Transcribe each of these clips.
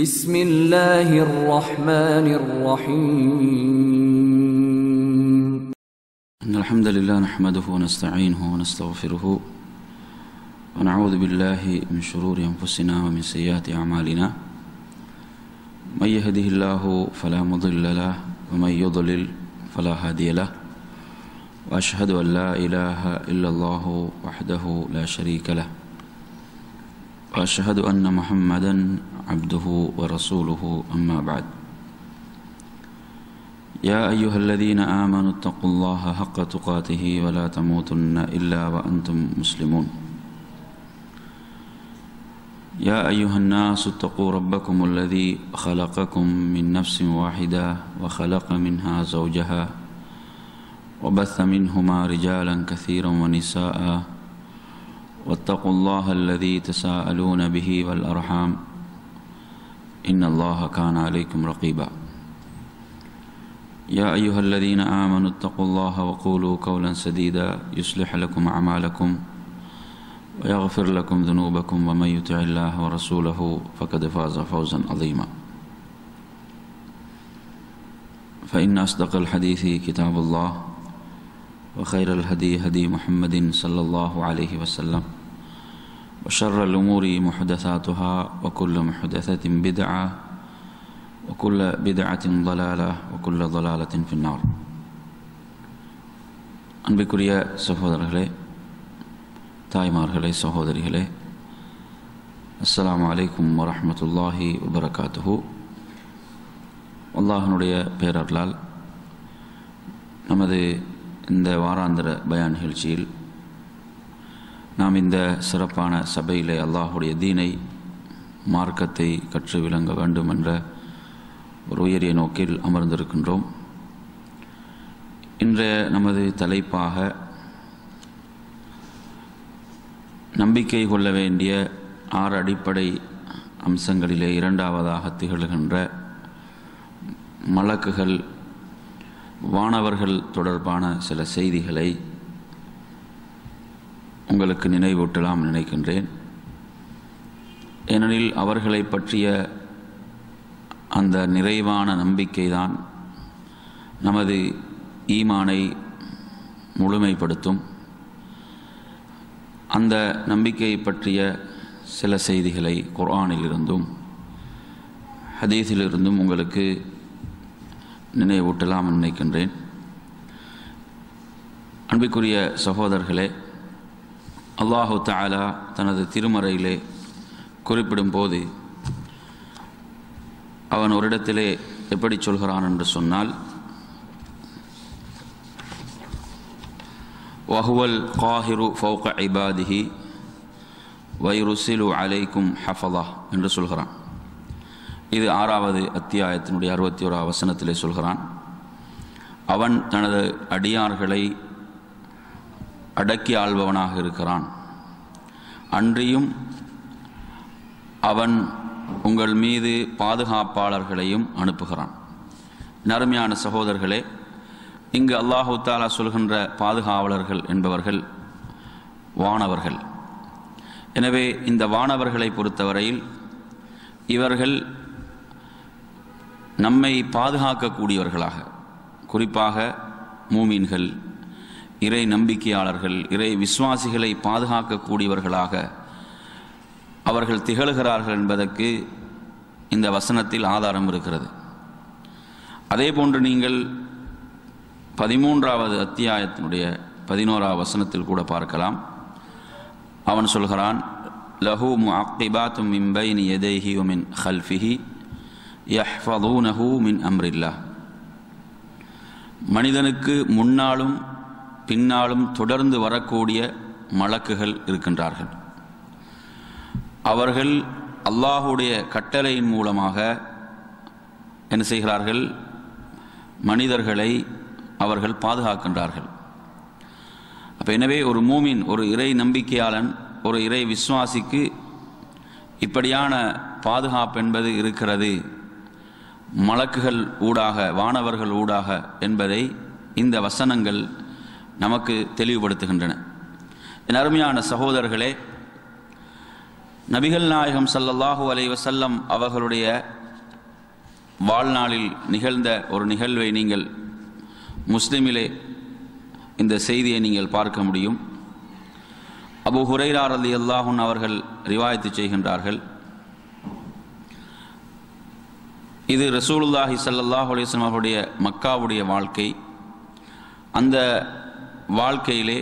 بسم الله الرحمن الرحيم إن الحمد لله نحمده ونستعينه ونستغفره ونعوذ بالله من شرور أنفسنا ومن سيئات أعمالنا من يهده الله فلا مضل له ومن يضلل فلا هادي له وأشهد أن لا إله إلا الله وحده لا شريك له وأشهد أن محمدا عبده ورسوله أما بعد يا أيها الذين آمنوا اتقوا الله حق تقاته ولا تموتن إلا وأنتم مسلمون يا أيها الناس اتقوا ربكم الذي خلقكم من نفس واحدة وخلق منها زوجها وبث منهما رجالا كثيرا ونساء واتقوا الله الذي تساءلون به والأرحام إن الله كان عليكم رقيبا يا أيها الذين آمنوا اتقوا الله وقولوا قولا سديدا يصلح لكم أعمالكم ويغفر لكم ذنوبكم ومن يطع الله ورسوله فقد فاز فوزا عظيما فإن أصدق الحديث كتاب الله وخير الهدي هدي محمد صلى الله عليه وسلم وشر الأمور محدثاتها وكل محدثة بدعة وكل بدعة ضلالة وكل ضلالة في النار. அன்பிற்குரிய சகோதரர்களே, தாய்மார்களே, சகோதரிகளே, அஸ்ஸலாமு அலைக்கும் வரஹ்மத்துல்லாஹி வபரகாத்துஹு. அல்லாஹ்வுடைய பேரருளால் நமது இந்த வாராந்திர பயான் நிகழ்ச்சியில் நாம் இந்த சிறப்பான சபையிலே அல்லாஹுடைய தீனை, மார்க்கத்தை கற்று விளங்க வேண்டும் என்ற ஒரு உயரிய நோக்கில் அமர்ந்திருக்கின்றோம். இன்றைய நமது தலைப்பாக நம்பிக்கை கொள்ள வேண்டிய 6 அடிப்படை அம்சங்களிலே இரண்டாவதாக திகழ்கின்ற மலக்குகள், வானவர்கள் தொடர்பான சில செய்திகளை உங்களுக்கு நினைவூட்டலாம் நினைக்கின்றேன். ஏனெனில் அவர்களை பற்றிய அந்த நிறைவான நம்பிக்கைதான் நமது ஈமானை முழுமைப்படுத்தும். அந்த நம்பிக்கையை பற்றிய சில செய்திகளை குர்ஆனிலிருந்தும் ஹதீஸிலிருந்தும் உங்களுக்கு நினைவூட்டலாம் நினைக்கின்றேன். அன்பிற்குரிய சகோதரர்களே, அல்லாஹு தஆலா தனது திருமறையிலே குறிப்பிடும் போது அவன் ஒரு இடத்திலே எப்படி சொல்கிறான் என்று சொன்னால், வஹுவல் காஹிரு ஃபௌக இபாதிஹி வயுர்சிலு அலைக்கும் ஹஃபதா என்று சொல்கிறான். இது 6வது அத்தியாயத்தினுடைய 61வது வசனத்திலே சொல்கிறான். அவன் தனது அடியார்களை அடக்கி ஆள்பவனாக இருக்கிறான். அன்றியும் அவன் உங்கள் மீது பாதுகாப்பாளர்களையும் அனுப்புகிறான். நறுமையான சகோதரர்களே, இங்கு அல்லாஹு தஆலா சொல்கின்ற பாதுகாவலர்கள் என்பவர்கள் வானவர்கள். எனவே இந்த வானவர்களை பொறுத்தவரையில் இவர்கள் நம்மை பாதுகாக்கக்கூடியவர்களாக, குறிப்பாக மூமின்கள், இறை நம்பிக்கையாளர்கள், இறை விசுவாசிகளை பாதுகாக்கக்கூடியவர்களாக அவர்கள் திகழ்கிறார்கள் என்பதற்கு இந்த வசனத்தில் ஆதாரம் இருக்கிறது. அதே போன்று நீங்கள் 13வது அத்தியாயத்தினுடைய 11வது வசனத்தில் கூட பார்க்கலாம். அவன் சொல்கிறான், லஹு முஅக்கிபாத்தும் மின் பைனி யதைஹி வ மின் ஹல்ஃபிஹி யஹ்ஃபதூனஹு மின் அம்ரில்லாஹ். மனிதனுக்கு முன்னாலும் பின்னாலும் தொடர்ந்து வரக்கூடிய மலக்குகள் இருக்கின்றார்கள். அவர்கள் அல்லாஹுடைய கட்டளையின் மூலமாக என்ன செய்கிறார்கள்? மனிதர்களை அவர்கள் பாதுகாக்கின்றார்கள். அப்போ எனவே ஒரு மூமின், ஒரு இறை நம்பிக்கையாளன், ஒரு இறை விசுவாசிக்கு இப்படியான பாதுகாப்பு என்பது இருக்கிறது, மலக்குகள் ஊடாக, வானவர்கள் ஊடாக என்பதை இந்த வசனங்கள் நமக்கு தெளிவுபடுத்துகின்றன. என் அருமையான சகோதரர்களே, நபிகள் நாயகம் ஸல்லல்லாஹு அலைஹி வஸல்லம் அவர்களுடைய வாழ்நாளில் நிகழ்ந்த ஒரு நிகழ்வை நீங்கள் முஸ்லிமிலே இந்த செய்தியை நீங்கள் பார்க்க முடியும். அபூ ஹுரைரா ரலியல்லாஹு அன்ஹு அவர்கள் ரிவாயத்து செய்கின்றார்கள். இது ரசூலுல்லாஹி ஸல்லல்லாஹு அலைஹி வஸல்லம் அவருடைய மக்காவுடைய வாழ்க்கை. அந்த வாழ்க்கையிலே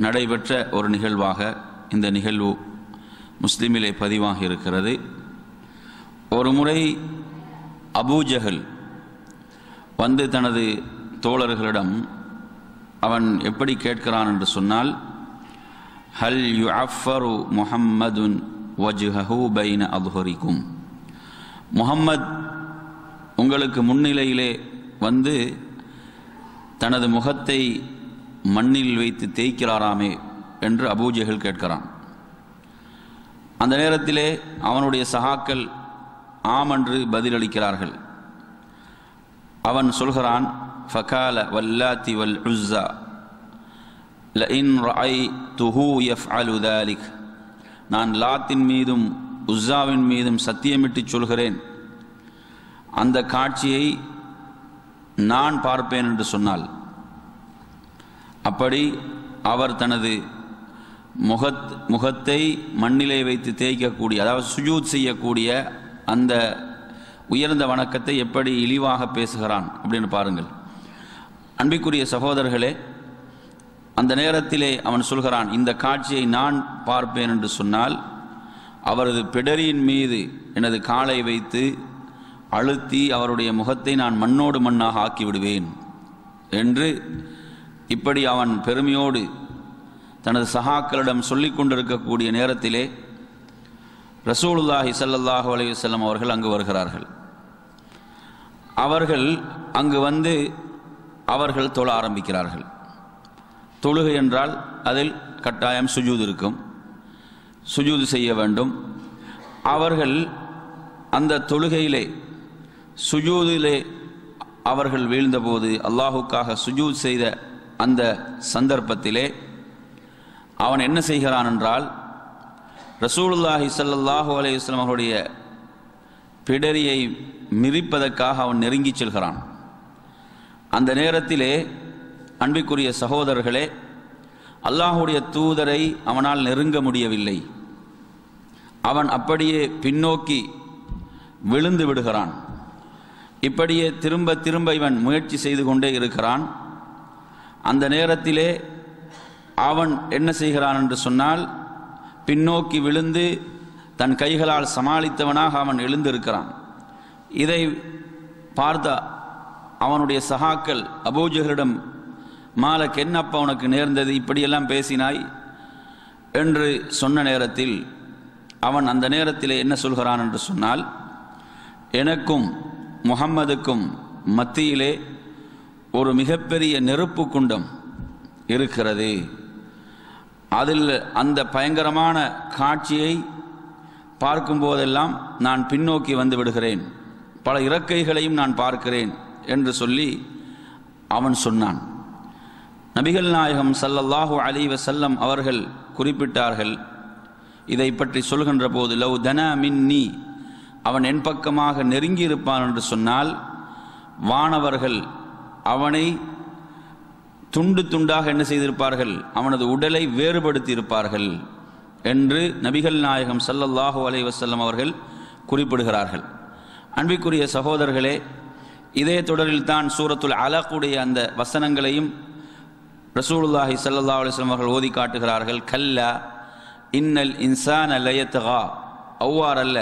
நடைபெற்ற ஒரு நிகழ்வாக இந்த நிகழ்வு முஸ்லிமிலே பதிவாகி இருக்கிறது. ஒரு முறை அபூஜஹல் வந்து தனது தோழர்களிடம் அவன் எப்படி கேட்கிறான் என்று சொன்னால், ஹல் யுஅஃபரு முஹம்மதுன் வஜ்ஹஹு பைன அத்ஹரிக்கும், முஹம்மத் உங்களுக்கு முன்னிலையிலே வந்து தனது முகத்தை மண்ணில் வைத்து தேய்க்கிறாராமே என்று அபூஜஹல் கேட்கிறான். அந்த நேரத்திலே அவனுடைய சகாக்கள் ஆம் என்று பதிலளிக்கிறார்கள். அவன் சொல்கிறான், ஃபகால வல்லாத்தி வல் உஸ்ஸா லஇன் ரஅய்துஹு யஃஅலு தாலிக், நான் லாத்தின் மீதும் உஸ்ஸாவின் மீதும் சத்தியமிட்டு சொல்கிறேன், அந்த காட்சியை நான் பார்ப்பேன் என்று சொன்னால், அப்படி அவர் தனது முகத்தை மண்ணிலே வைத்து தேய்க்கக்கூடிய, அதாவது சுஜூத் செய்யக்கூடிய அந்த உயர்ந்த வணக்கத்தை எப்படி இழிவாக பேசுகிறான் அப்படின்னு பாருங்கள். அன்பிற்குரிய சகோதரர்களே, அந்த நேரத்திலே அவன் சொல்கிறான், இந்த காட்சியை நான் பார்ப்பேன் என்று சொன்னால் அவரது பிடரியின் மீது எனது காலை வைத்து அழுத்தி அவருடைய முகத்தை நான் மண்ணோடு மண்ணாக ஆக்கிவிடுவேன் என்று இப்படி அவன் பெருமையோடு தனது சகாக்களிடம் சொல்லிக் கொண்டிருக்கக்கூடிய நேரத்திலே ரசூலுல்லாஹி ஸல்லல்லாஹு அலைஹி வஸல்லம் அவர்கள் அங்கு வருகிறார்கள். அவர்கள் அங்கு வந்து அவர்கள் தொழ ஆரம்பிக்கிறார்கள். தொழுகை என்றால் அதில் கட்டாயம் சுஜூது இருக்கும், சுஜூது செய்ய வேண்டும். அவர்கள் அந்த தொழுகையிலே சுஜூதிலே அவர்கள் வீழ்ந்தபோது, அல்லாஹுக்காக சுஜூத் செய்த அந்த சந்தர்ப்பத்திலே அவன் என்ன செய்கிறான் என்றால், ரசூலுல்லாஹி ஸல்லல்லாஹு அலைஹி வஸல்லம் அவருடைய பிடரியை மிதிப்பதற்காக அவன் நெருங்கி செல்கிறான். அந்த நேரத்திலே அன்பிற்குரிய சகோதரர்களே, அல்லாஹுடைய தூதரை அவனால் நெருங்க முடியவில்லை. அவன் அப்படியே பின்னோக்கி விழுந்து விடுகிறான். இப்படியே திரும்ப திரும்ப இவன் முயற்சி செய்து கொண்டே இருக்கிறான். அந்த நேரத்திலே அவன் என்ன செய்கிறான் என்று சொன்னால், பின்னோக்கி விழுந்து தன் கைகளால் சமாளித்தவனாக அவன் எழுந்திருக்கிறான். இதை பார்த்த அவனுடைய சகாக்கள் அபூஜஹலிடம், மாலக், என்னப்பா உனக்கு நேர்ந்தது, இப்படியெல்லாம் பேசினாய் என்று சொன்ன நேரத்தில் அவன் அந்த நேரத்திலே என்ன சொல்கிறான் என்று சொன்னால், எனக்கும் முஹம்மதுக்கும் மத்தியிலே ஒரு மிகப்பெரிய நெருப்பு குண்டம் இருக்கிறது. அதில் அந்த பயங்கரமான காட்சியை பார்க்கும்போதெல்லாம் நான் பின்னோக்கி வந்து விடுகிறேன், பல இறக்கைகளையும் நான் பார்க்கிறேன் என்று சொல்லி அவன் சொன்னான். நபிகள் நாயகம் ஸல்லல்லாஹு அலைஹி வஸல்லம் அவர்கள் குறிப்பிட்டார்கள், இதை பற்றி சொல்கின்ற போது, லவ் தனா மின்னி, அவன் என் பக்கமாக நெருங்கி இருப்பான் என்று சொன்னால் வானவர்கள் அவனை துண்டு துண்டாக என்ன செய்திருப்பார்கள், அவனது உடலை வேறுபடுத்தி இருப்பார்கள் என்று நபிகள் நாயகம் ஸல்லல்லாஹு அலைஹி வஸல்லம் அவர்கள் குறிப்பிடுகிறார்கள். அன்பிற்குரிய சகோதரர்களே, இதே தொடரில் தான் சூரத்துல் அலக்குடைய அந்த வசனங்களையும் ரசூலுல்லாஹி ஸல்லல்லாஹு அலைஹி வஸல்லம் அவர்கள் ஓதி காட்டுகிறார்கள். கல்லா இன்னல் இன்சான லயத்கா, அவ்வாறல்ல,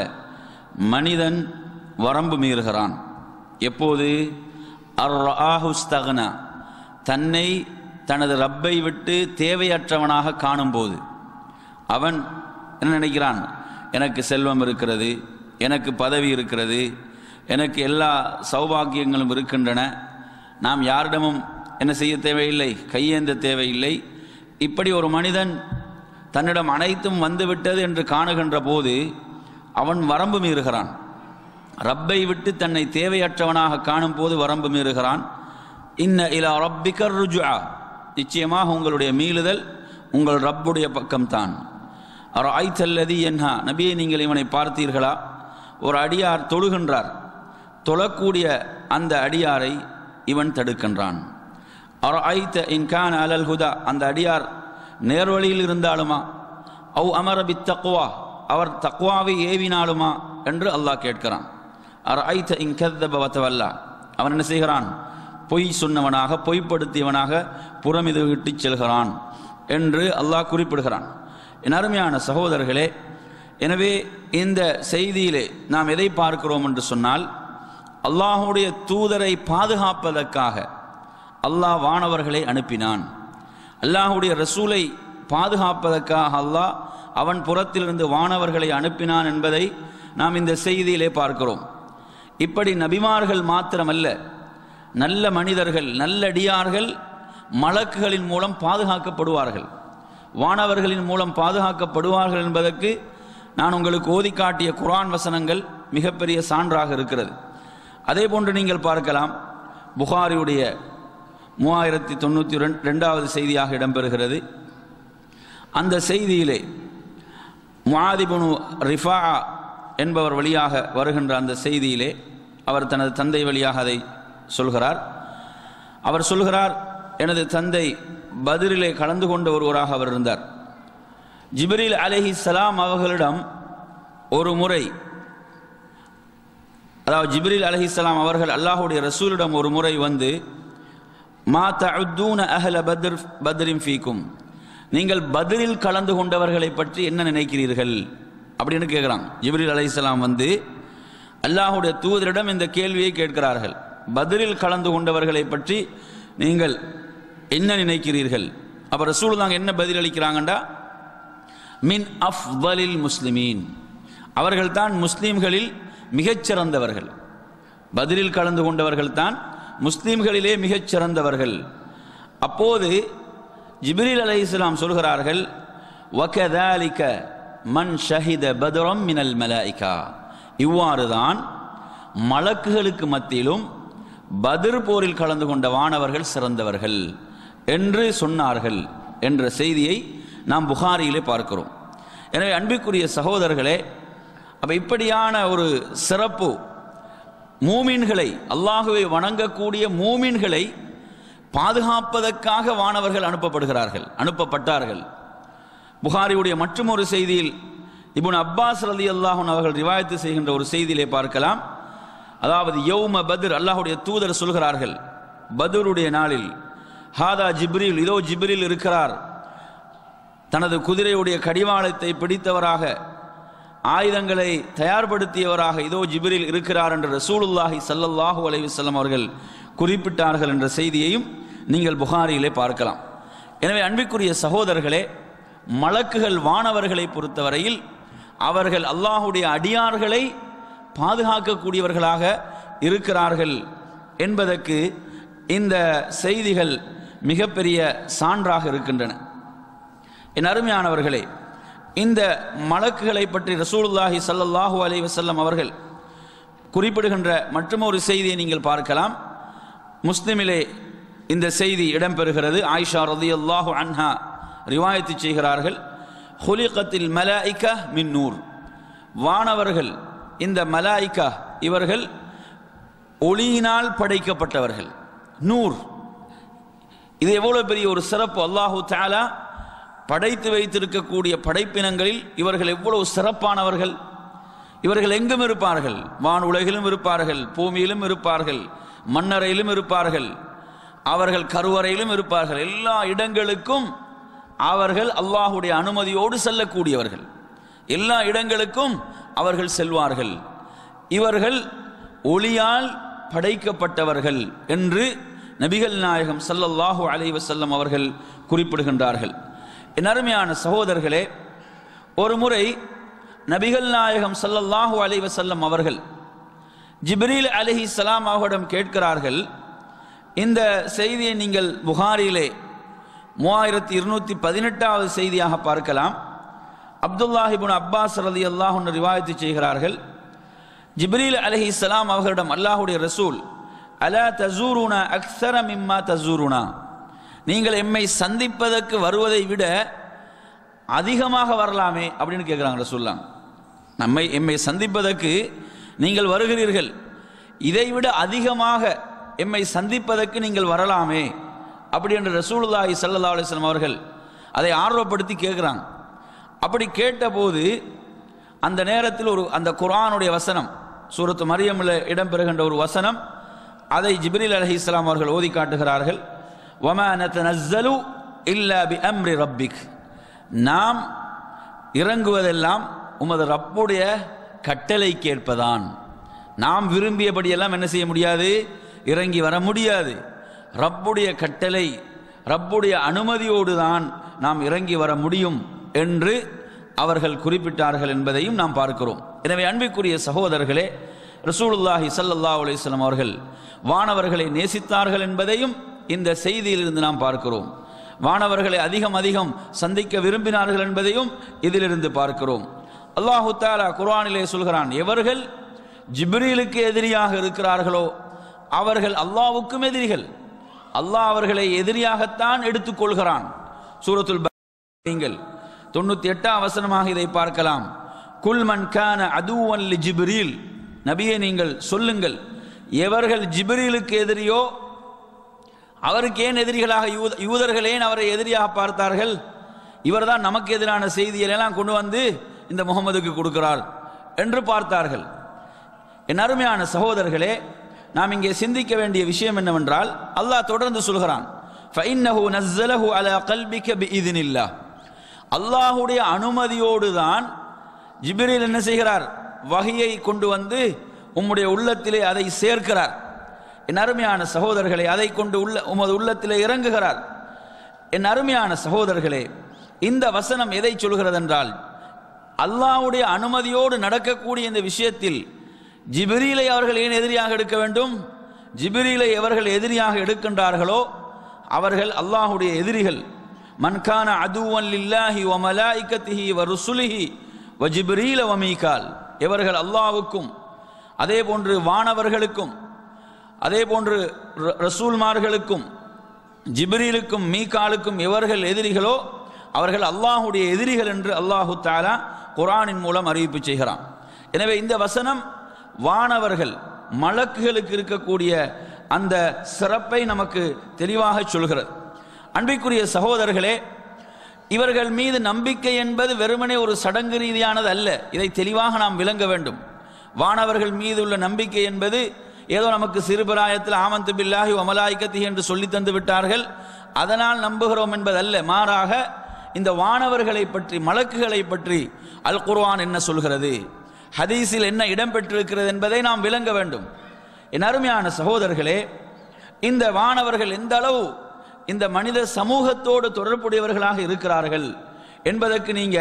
மனிதன் வரம்பு மீறுகிறான். எப்போது? அர்ஆஹு ஸ்தக்னா, தன்னை தனது ரப்பை விட்டு தேவையற்றவனாக காணும்போது. அவன் என்ன நினைக்கிறான், எனக்கு செல்வம் இருக்கிறது, எனக்கு பதவி இருக்கிறது, எனக்கு எல்லா சௌபாக்கியங்களும் இருக்கின்றன, நாம் யாரிடமும் என்ன செய்ய தேவையில்லை, கையேந்த தேவையில்லை. இப்படி ஒரு மனிதன் தன்னிடம் அனைத்தும் வந்துவிட்டது என்று காணுகின்ற போது அவன் வரம்பு மீறுகிறான். ரப்பை விட்டு தன்னை தேவையற்றவனாக காணும் போது வரம்பு மீறுகிறான். இன்ன இலா ரப்பிக ருஜுஆ, நிச்சயமாக உங்களுடைய மீளுதல் உங்கள் ரப்புடைய பக்கம்தான். அரஐத அல்லதி யன்ஹா, நபியே நீங்கள் இவனை பார்த்தீர்களா? ஒரு அடியார் தொழுகின்றார், தொழக்கூடிய அந்த அடியாரை இவன் தடுக்கின்றான். அரஐத இன் கான அலல் ஹுதா, அந்த அடியார் நேர்வழியில் இருந்தாலுமா? அவ் அமர பித் தக்வா, அவர் தக்வாவை ஏவினாலுமா என்று அல்லாஹ் கேட்கிறான். அரஐத இன் கத்தப வதவல்லா, அவன் என்ன செய்கிறான்? பொய் சொன்னவனாக, பொய்ப்படுத்தியவனாக புறமிது விட்டு செல்கிறான் என்று அல்லாஹ் குறிப்பிடுகிறான். என் அருமையான சகோதரர்களே, எனவே இந்த செய்தியிலே நாம் எதை பார்க்கிறோம் என்று சொன்னால், அல்லாஹுடைய தூதரை பாதுகாப்பதற்காக அல்லாஹ் வானவர்களை அனுப்பினான். அல்லாஹுடைய ரசூலை பாதுகாப்பதற்காக அல்லாஹ் அவன் புறத்திலிருந்து வானவர்களை அனுப்பினான் என்பதை நாம் இந்த செய்தியிலே பார்க்கிறோம். இப்படி நபிமார்கள் மாத்திரமல்ல, நல்ல மனிதர்கள், நல்லடியார்கள் மலக்குகளின் மூலம் பாதுகாக்கப்படுவார்கள், வானவர்களின் மூலம் பாதுகாக்கப்படுவார்கள் என்பதற்கு நான் உங்களுக்கு ஓதி காட்டிய குர்ஆன் வசனங்கள் மிகப்பெரிய சான்றாக இருக்கிறது. அதே போன்று நீங்கள் பார்க்கலாம், புகாரியுடைய 3092வது செய்தியாக இடம்பெறுகிறது. அந்த செய்தியிலே முஆத் இப்னு ரிஃபா என்பவர் வழியாக வருகின்ற அந்த செய்தியிலே அவர் தனது தந்தை வழியாக அதை சொல்கிறார். அவர் சொல்கிறார், எனது தந்தை பத்ரிலே கலந்து கொண்ட ஒருவராக அவர் இருந்தார். ஜிப்ரீல் அலைஹிஸ்ஸலாம் அவர்களிடம் ஒரு முறை, அதாவது ஜிப்ரீல் அலைஹிஸ்ஸலாம் அவர்கள் அல்லாஹ்வுடைய ரசூலிடம் ஒரு முறை வந்து, மா தஉத்தூன அஹ்ல பத்ரின் ஃபீக்கும், நீங்கள் பத்ரில் கலந்து கொண்டவர்களை பற்றி என்ன நினைக்கிறீர்கள் அப்படின்னு கேட்குறாங்க. ஜிப்ரீல் அலைஹிஸ்ஸலாம் வந்து அல்லாஹ்வுடைய தூதரிடம் இந்த கேள்வியை கேட்கிறார்கள். பத்ரில் கலந்து கொண்டவர்களை பற்றி நீங்கள் என்ன நினைக்கிறீர்கள்? அப்போ ரசூலுல்லாஹ் என்ன பதில் அளிக்கிறாங்கண்டா, மின் அஃதலில் முஸ்லிமீன், அவர்கள் தான் முஸ்லீம்களில் மிகச்சிறந்தவர்கள். பத்ரில் கலந்து கொண்டவர்கள் தான் முஸ்லீம்களிலே மிகச்சிறந்தவர்கள். அப்போது ஜிப்ரீல் அலைஹிஸ்ஸலாம் சொல்கிறார்கள், வகதாலிக மன் ஷஹித பத்ரம் மினல் மலாயிகா, இவ்வாறுதான் மலக்குகளுக்கு மத்தியிலும் பத்ர் போரில் கலந்து கொண்ட வானவர்கள் சிறந்தவர்கள் என்று சொன்னார்கள் என்ற செய்தியை நாம் புகாரியிலே பார்க்கிறோம். எனவே அன்பிற்குரிய சகோதரர்களே, அப்போ இப்படியான ஒரு சிறப்பு மூமின்களை, அல்லாஹுவை வணங்கக்கூடிய மூமின்களை பாதுகாப்பதற்காக வானவர்கள் அனுப்பப்பட்டார்கள். புகாரியுடைய மற்றும் ஒரு செய்தியில் இப்னு அப்பாஸ் ரலியல்லாஹு அன்ஹு அவர்கள் ரிவாயத்து செய்கின்ற ஒரு செய்தியிலே பார்க்கலாம். அதாவது யௌம பத்ர், அல்லாஹ்வுடைய தூதர் சொல்கிறார்கள் பத்ருடைய நாளில், ஹாதா ஜிப்ரீல், இதோ ஜிப்ரீல் இருக்கிறார், தனது குதிரையுடைய கடிவாளத்தை பிடித்தவராக, ஆயுதங்களை தயார்படுத்தியவராக இதோ ஜிப்ரீல் இருக்கிறார் என்று ரசூலுல்லாஹி ஸல்லல்லாஹு அலைஹி வஸல்லம் அவர்கள் குறிப்பிட்டார்கள் என்ற செய்தியையும் நீங்கள் புகாரியிலே பார்க்கலாம். எனவே அன்பிற்குரிய சகோதரர்களே, மலக்குகள் வானவர்களை பொறுத்தவரையில் அவர்கள் அல்லாஹுடைய அடியார்களை பாதுகாக்கக்கூடியவர்களாக இருக்கிறார்கள் என்பதற்கு இந்த செய்திகள் மிகப்பெரிய சான்றாக இருக்கின்றன. என் அருமையானவர்களே, இந்த மலக்குகளை பற்றி ரசூலுல்லாஹி ஸல்லல்லாஹு அலைஹி வஸல்லம் அவர்கள் குறிப்பிடுகின்ற மற்றொரு செய்தியை நீங்கள் பார்க்கலாம். முஸ்லிமிலே இந்த செய்தி இடம்பெறுகிறது. ஆயிஷா ரலியல்லாஹு அன்ஹா ரிவாயத்து செய்கிறார்கள், ஹுலிகத்தில் மலாயிகா மின் நூர், வானவர்கள், இந்த மலாயிகா இவர்கள் ஒளியினால் படைக்கப்பட்டவர்கள். நூர், இது எவ்வளவு பெரிய ஒரு சிறப்பு! அல்லாஹு தஆலா படைத்து வைத்திருக்கக்கூடிய படைப்பினங்களில் இவர்கள் எவ்வளவு சிறப்பானவர்கள்! இவர்கள் எங்கும் இருப்பார்கள், வான் உலகிலும் இருப்பார்கள், பூமியிலும் இருப்பார்கள், மண்ணறையிலும் இருப்பார்கள், அவர்கள் கருவறையிலும் இருப்பார்கள். எல்லா இடங்களுக்கும் அவர்கள் அல்லாஹுடைய அனுமதியோடு செல்லக்கூடியவர்கள், எல்லா இடங்களுக்கும் அவர்கள் செல்வார்கள். இவர்கள் ஒளியால் படைக்கப்பட்டவர்கள் என்று நபிகள் நாயகம் ஸல்லல்லாஹு அலைஹி வஸல்லம் அவர்கள் குறிப்பிடுகின்றார்கள். என் அருமையான சகோதரர்களே, ஒரு முறை நபிகள் நாயகம் ஸல்லல்லாஹு அலைஹி வஸல்லம் அவர்கள் ஜிப்ரீல் அலைஹிஸ்ஸலாம் அவர்களிடம் கேட்கிறார்கள். இந்த செய்தியை நீங்கள் புகாரியிலே 3218வது செய்தியாக பார்க்கலாம். அப்துல்லாஹ் இப்னு அப்பாஸ் ரலியல்லாஹு அன்ஹு ரிவாயத்து செய்கிறார்கள், ஜிப்ரீல் அலைஹிஸ்ஸலாம் அவர்களிடம் அல்லாஹ்வுடைய ரசூல், அலா தஸூருனா அக்ஸர மிம்மா தஸூருனா, நீங்கள் எம்மை சந்திப்பதற்கு வருவதை விட அதிகமாக வரலாமே அப்படின்னு கேட்குறாங்க ரசூலுல்லாஹ். எம்மை சந்திப்பதற்கு நீங்கள் வருகிறீர்கள், இதைவிட அதிகமாக எம்மை சந்திப்பதற்கு நீங்கள் வரலாமே அப்படி என்று ரசூலுல்லாஹி ஸல்லல்லாஹு அலைஹி வஸல்லம் அவர்கள் அதை ஆர்வப்படுத்தி கேட்குறாங்க. அப்படி கேட்டபோது அந்த நேரத்தில் அந்த குர்ஆனுடைய வசனம், சூரத்து மரியமில் இடம்பெறுகின்ற ஒரு வசனம், அதை ஜிப்ரீல் அலைஹிஸ்ஸலாம் அவர்கள் ஓதி காட்டுகிறார்கள். வமா நதனஸ்ஸலு இல்லா பிஅம்ரி ரப்பிக், நாம் இறங்குவதெல்லாம் உமது ரப்புடைய கட்டளை கேட்பதான். நாம் விரும்பியபடியெல்லாம் என்ன செய்ய முடியாது, இறங்கி வர முடியாது. ரப்புடைய கட்டளை, ரப்புடைய அனுமதியோடு தான் நாம் இறங்கி வர முடியும் என்று அவர்கள் குறிப்பிட்டார்கள் என்பதையும் நாம் பார்க்கிறோம். எனவே அன்பிற்குரிய சகோதரர்களே, ரசூலுல்லாஹி ஸல்லல்லாஹு அலைஹி வஸல்லம் அவர்கள் வானவர்களை நேசித்தார்கள் என்பதையும் இந்த செய்தியிலிருந்து நாம் பார்க்கிறோம். வானவர்களை அதிகம் அதிகம் சந்திக்க விரும்பினார்கள் என்பதையும் இதிலிருந்து பார்க்கிறோம். அல்லாஹு தஆலா குர்ஆனிலே சொல்கிறான், எவர்கள் ஜிப்ரீலுக்கு எதிரியாக இருக்கிறார்களோ அவர்கள் அல்லாஹ்வுக்கும் எதிரிகள். அல்லாஹ் அவர்களை எதிரியாகத்தான் எடுத்துக்கொள்கிறான். சூரத்துல் நீங்கள் 98ஆம் வசனமாக இதை பார்க்கலாம். குல் மன் கான அதுவன் லி ஜிப்ரீல், நபியே நீங்கள் சொல்லுங்கள், எவர்கள் ஜிப்ரீலுக்கு எதிரியோ அவருக்கு ஏன் எதிரிகளாக யூதர்கள் ஏன் அவரை எதிரியாக பார்த்தார்கள்? இவர்தான் நமக்கு எதிரான செய்தியெல்லாம் கொண்டு வந்து இந்த முகமதுக்கு கொடுக்கிறார் என்று பார்த்தார்கள். என் அருமையான சகோதரர்களே, நாம் இங்கே சிந்திக்க வேண்டிய விஷயம் என்னவென்றால், அல்லாஹ் தொடர்ந்து சொல்கிறான், ஃபஇன்னஹு நஸ்ஸலஹு அலா கல்பிக பிஇذனில்லாஹ், அல்லாஹ்வுடைய அனுமதியோடு தான் ஜிப்ரீல் என்ன செய்கிறார், வஹியை கொண்டு வந்து உம்முடைய உள்ளத்திலே அதை சேர்க்கிறார். என் அருமையான சகோதரர்களே, அதை கொண்டு உமது உள்ளத்திலே இறங்குகிறார். என் அருமையான சகோதரர்களே, இந்த வசனம் எதை சொல்கிறது என்றால், அல்லாஹ்வுடைய அனுமதியோடு நடக்கக்கூடிய இந்த விஷயத்தில் ஜிப்ரீலை அவர்கள் ஏன் எதிரியாக எடுக்க வேண்டும்? ஜிப்ரீலை எவர்கள் எதிரியாக எடுக்கின்றார்களோ அவர்கள் அல்லாஹ்வுடைய எதிரிகள். மன் கான அதுவன் லில்லாஹி வ மலாயிகத்திஹி வ ருசுலிஹி வ ஜிப்ரீல வ மீகால், எவர்கள் அல்லாஹ்வுக்கும் அதே போன்று வானவர்களுக்கும் அதே போன்று ரசூல்மார்களுக்கும் ஜிப்ரீலுக்கும் மீகாலுக்கும் எவர்கள் எதிரிகளோ அவர்கள் அல்லாஹ்வுடைய எதிரிகள் என்று அல்லாஹு தஆலா குர்ஆனின் மூலம் அறிவிப்பு செய்கிறான். எனவே இந்த வசனம் வானவர்கள் மலக்குகளுக்கு இருக்கக்கூடிய அந்த சிறப்பை நமக்கு தெளிவாக சொல்கிறது. அன்பிற்குரிய சகோதரர்களே, இவர்கள் மீது நம்பிக்கை என்பது வெறுமனே ஒரு சடங்கு ரீதியானது அல்ல. இதை தெளிவாக நாம் விளங்க வேண்டும். வானவர்கள் மீது உள்ள நம்பிக்கை என்பது ஏதோ நமக்கு சிறுபிராயத்தில் ஆமந்து பில்லாஹி வ மலாயிகத்திஹி என்று சொல்லி தந்து விட்டார்கள், அதனால் நம்புகிறோம் என்பதல்ல. மாறாக இந்த வானவர்களை பற்றி, மலக்குகளை பற்றி அல் குர்ஆன் என்ன சொல்கிறது, ஹதீஸில் என்ன இடம்பெற்றிருக்கிறது என்பதை நாம் விளங்க வேண்டும். என் அருமையான சகோதரர்களே, இந்த வானவர்கள் எந்த அளவு இந்த மனித சமூகத்தோடு தொடர்புடையவர்களாக இருக்கிறார்கள் என்பதற்கு நீங்க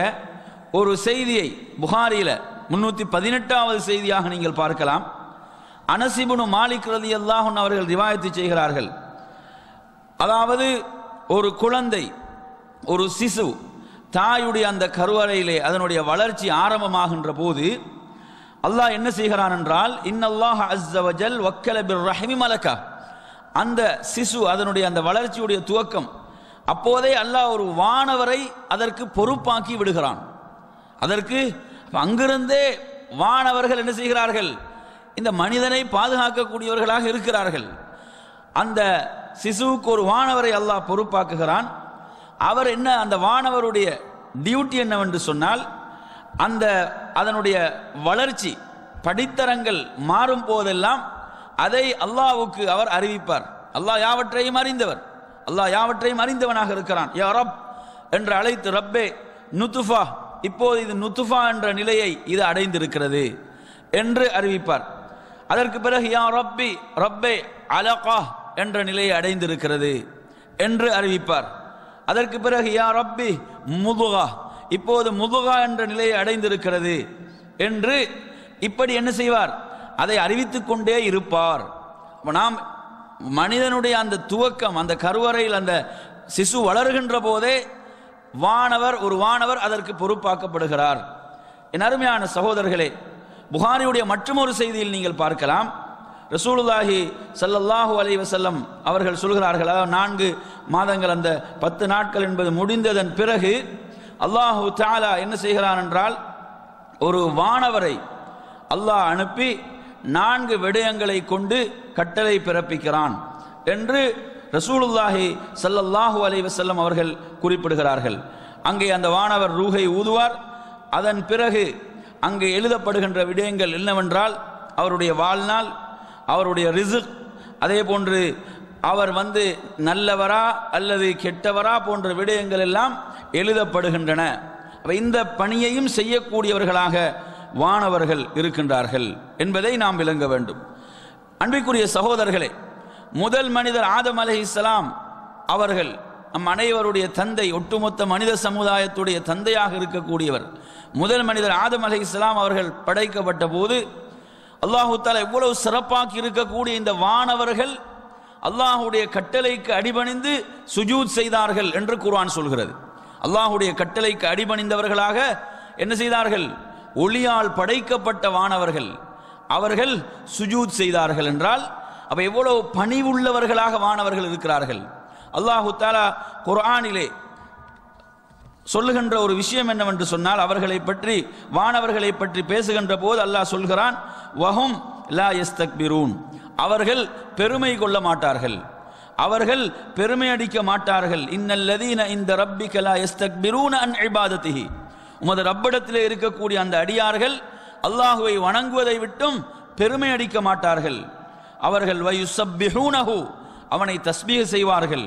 ஒரு செய்தியை புகாரில 318வது செய்தியாக நீங்கள் பார்க்கலாம். அனஸ் இப்னு மாலிக் ரலியல்லாஹு அன்ஹு அவர்கள் ரிவாயத்து செய்கிறார்கள். அதாவது ஒரு குழந்தை, ஒரு சிசு தாயுடைய அந்த கருவறையிலே அதனுடைய வளர்ச்சி ஆரம்பமாகின்ற போது அல்லாஹ் என்ன செய்கிறான் என்றால், இன்னல்லாஹ அஸ்ஸ வஜல் வக்கல பிர்ரஹ்மி மலக்கா, அந்த சிசு அதனுடைய அந்த வளர்ச்சியுடைய துவக்கம், அப்போதே அல்லாஹ் ஒரு வானவரை அதற்கு பொறுப்பாக்கி விடுகிறான். அதற்கு அங்கிருந்தே வானவர்கள் என்ன செய்கிறார்கள், இந்த மனிதனை பாதுகாக்கக்கூடியவர்களாக இருக்கிறார்கள். அந்த சிசுவுக்கு ஒரு வானவரை அல்லாஹ் பொறுப்பாக்குகிறான். அவர் என்ன, அந்த வானவருடைய டியூட்டி என்னவென்று சொன்னால், அதனுடைய வளர்ச்சி படித்தரங்கள் மாறும் போதெல்லாம் அதை அல்லாஹ்வுக்கு அவர் அறிவிப்பார். அல்லாஹ் யாவற்றையும் அறிந்தவர், அல்லாஹ் யாவற்றையும் அறிந்தவனாக இருக்கிறான். யா ரப் என்று அழைத்து, ரப்பே நுத்துஃபா, இப்போது இது நுத்துஃபா என்ற நிலையை இது அடைந்திருக்கிறது என்று அறிவிப்பார். அதற்கு பிறகு யா ரப்பி ரப்பே அலகா என்ற நிலையை அடைந்திருக்கிறது என்று அறிவிப்பார். அதற்கு பிறகு யா ரப்பி முதுகா, இப்போது முதுகா என்ற நிலையை அடைந்திருக்கிறது என்று இப்படி என்ன செய்வார், அதை அறிவித்துக் கொண்டே இருப்பார். நாம் மனிதனுடைய அந்த துவக்கம், அந்த கருவறையில் அந்த சிசு வளர்கின்ற போதே ஒரு வானவர் அதற்கு பொறுப்பாக்கப்படுகிறார். என் அருமையான சகோதரர்களே, புகாரியுடைய மற்றொரு செய்தியில் நீங்கள் பார்க்கலாம். ரசூலுல்லாஹி ஸல்லல்லாஹு அலைஹி வஸல்லம் அவர்கள் சொல்கிறார்கள், அதாவது 4 மாதங்கள், அந்த 10 நாட்கள் என்பது முடிந்ததன் பிறகு அல்லாஹு தஆலா என்ன செய்கிறான் என்றால், ஒரு வானவரை அல்லாஹ் அனுப்பி 4 விடயங்களை கொண்டு கட்டளை பிறப்பிக்கிறான் என்று ரசூலுல்லாஹி ஸல்லல்லாஹு அலைஹி வஸல்லம் அவர்கள் குறிப்பிடுகிறார்கள். அங்கே அந்த வானவர் ரூஹை ஊதுவார். அதன் பிறகு அங்கே எழுதப்படுகின்ற விடயங்கள் என்னவென்றால், அவருடைய வாழ்நாள், அவருடைய ரிஸ்க், அதே போன்று அவர் நல்லவரா அல்லது கெட்டவரா போன்ற விடயங்கள் எல்லாம் எழுதப்படுகின்றன. இந்த பணியையும் செய்யக்கூடியவர்களாக வானவர்கள் இருக்கின்றார்கள் என்பதை நாம் விளங்க வேண்டும். அன்பிற்குரிய சகோதரர்களே, முதல் மனிதர் ஆதம் அலைஹிஸ்ஸலாம் அவர்கள் நம் அனைவருடைய தந்தை, ஒட்டுமொத்த மனித சமுதாயத்துடைய தந்தையாக இருக்கக்கூடியவர். முதல் மனிதர் ஆதம் அலைஹிஸ்ஸலாம் அவர்கள் படைக்கப்பட்ட போது அல்லாஹு தஆலா எவ்வளவு சிறப்பாக்கி இருக்கக்கூடிய இந்த வானவர்கள் அல்லாஹுடைய கட்டளைக்கு அடிபணிந்து சுஜூத் செய்தார்கள் என்று குர்ஆன் சொல்கிறது. அல்லாஹுடைய கட்டளைக்கு அடிபணிந்தவர்களாக என்ன செய்தார்கள்? ஒளியால் படைக்கப்பட்ட வானவர்கள் அவர்கள் சுஜூத் செய்தார்கள் என்றால் அப்ப எவ்வளவு பணிவுள்ளவர்களாக வானவர்கள் இருக்கிறார்கள். அல்லாஹு தஆலா குர்ஆனிலே சொல்லுகின்ற ஒரு விஷயம் என்னவென்று சொன்னால், அவர்களை பற்றி, வானவர்களை பற்றி பேசுகின்ற போது அல்லாஹ் சொல்கிறான், வஹும் லா யஸ்தக்பிரூன், அவர்கள் பெருமை கொள்ள மாட்டார்கள், அவர்கள் பெருமை அடிக்க மாட்டார்கள். இன்னல்லதீன இந்த ரப்பிக லா யஸ்தக்பிரூன அன் இபாதத்திஹி, உமது ரப்பிடத்திலே இருக்கக்கூடிய அந்த அடியார்கள் அல்லாஹுவை வணங்குவதை விட்டும் பெருமை அடிக்க மாட்டார்கள். அவர்கள் வயுஸப்பிஹூனஹு, அவனை தஸ்பீஹ் செய்வார்கள்,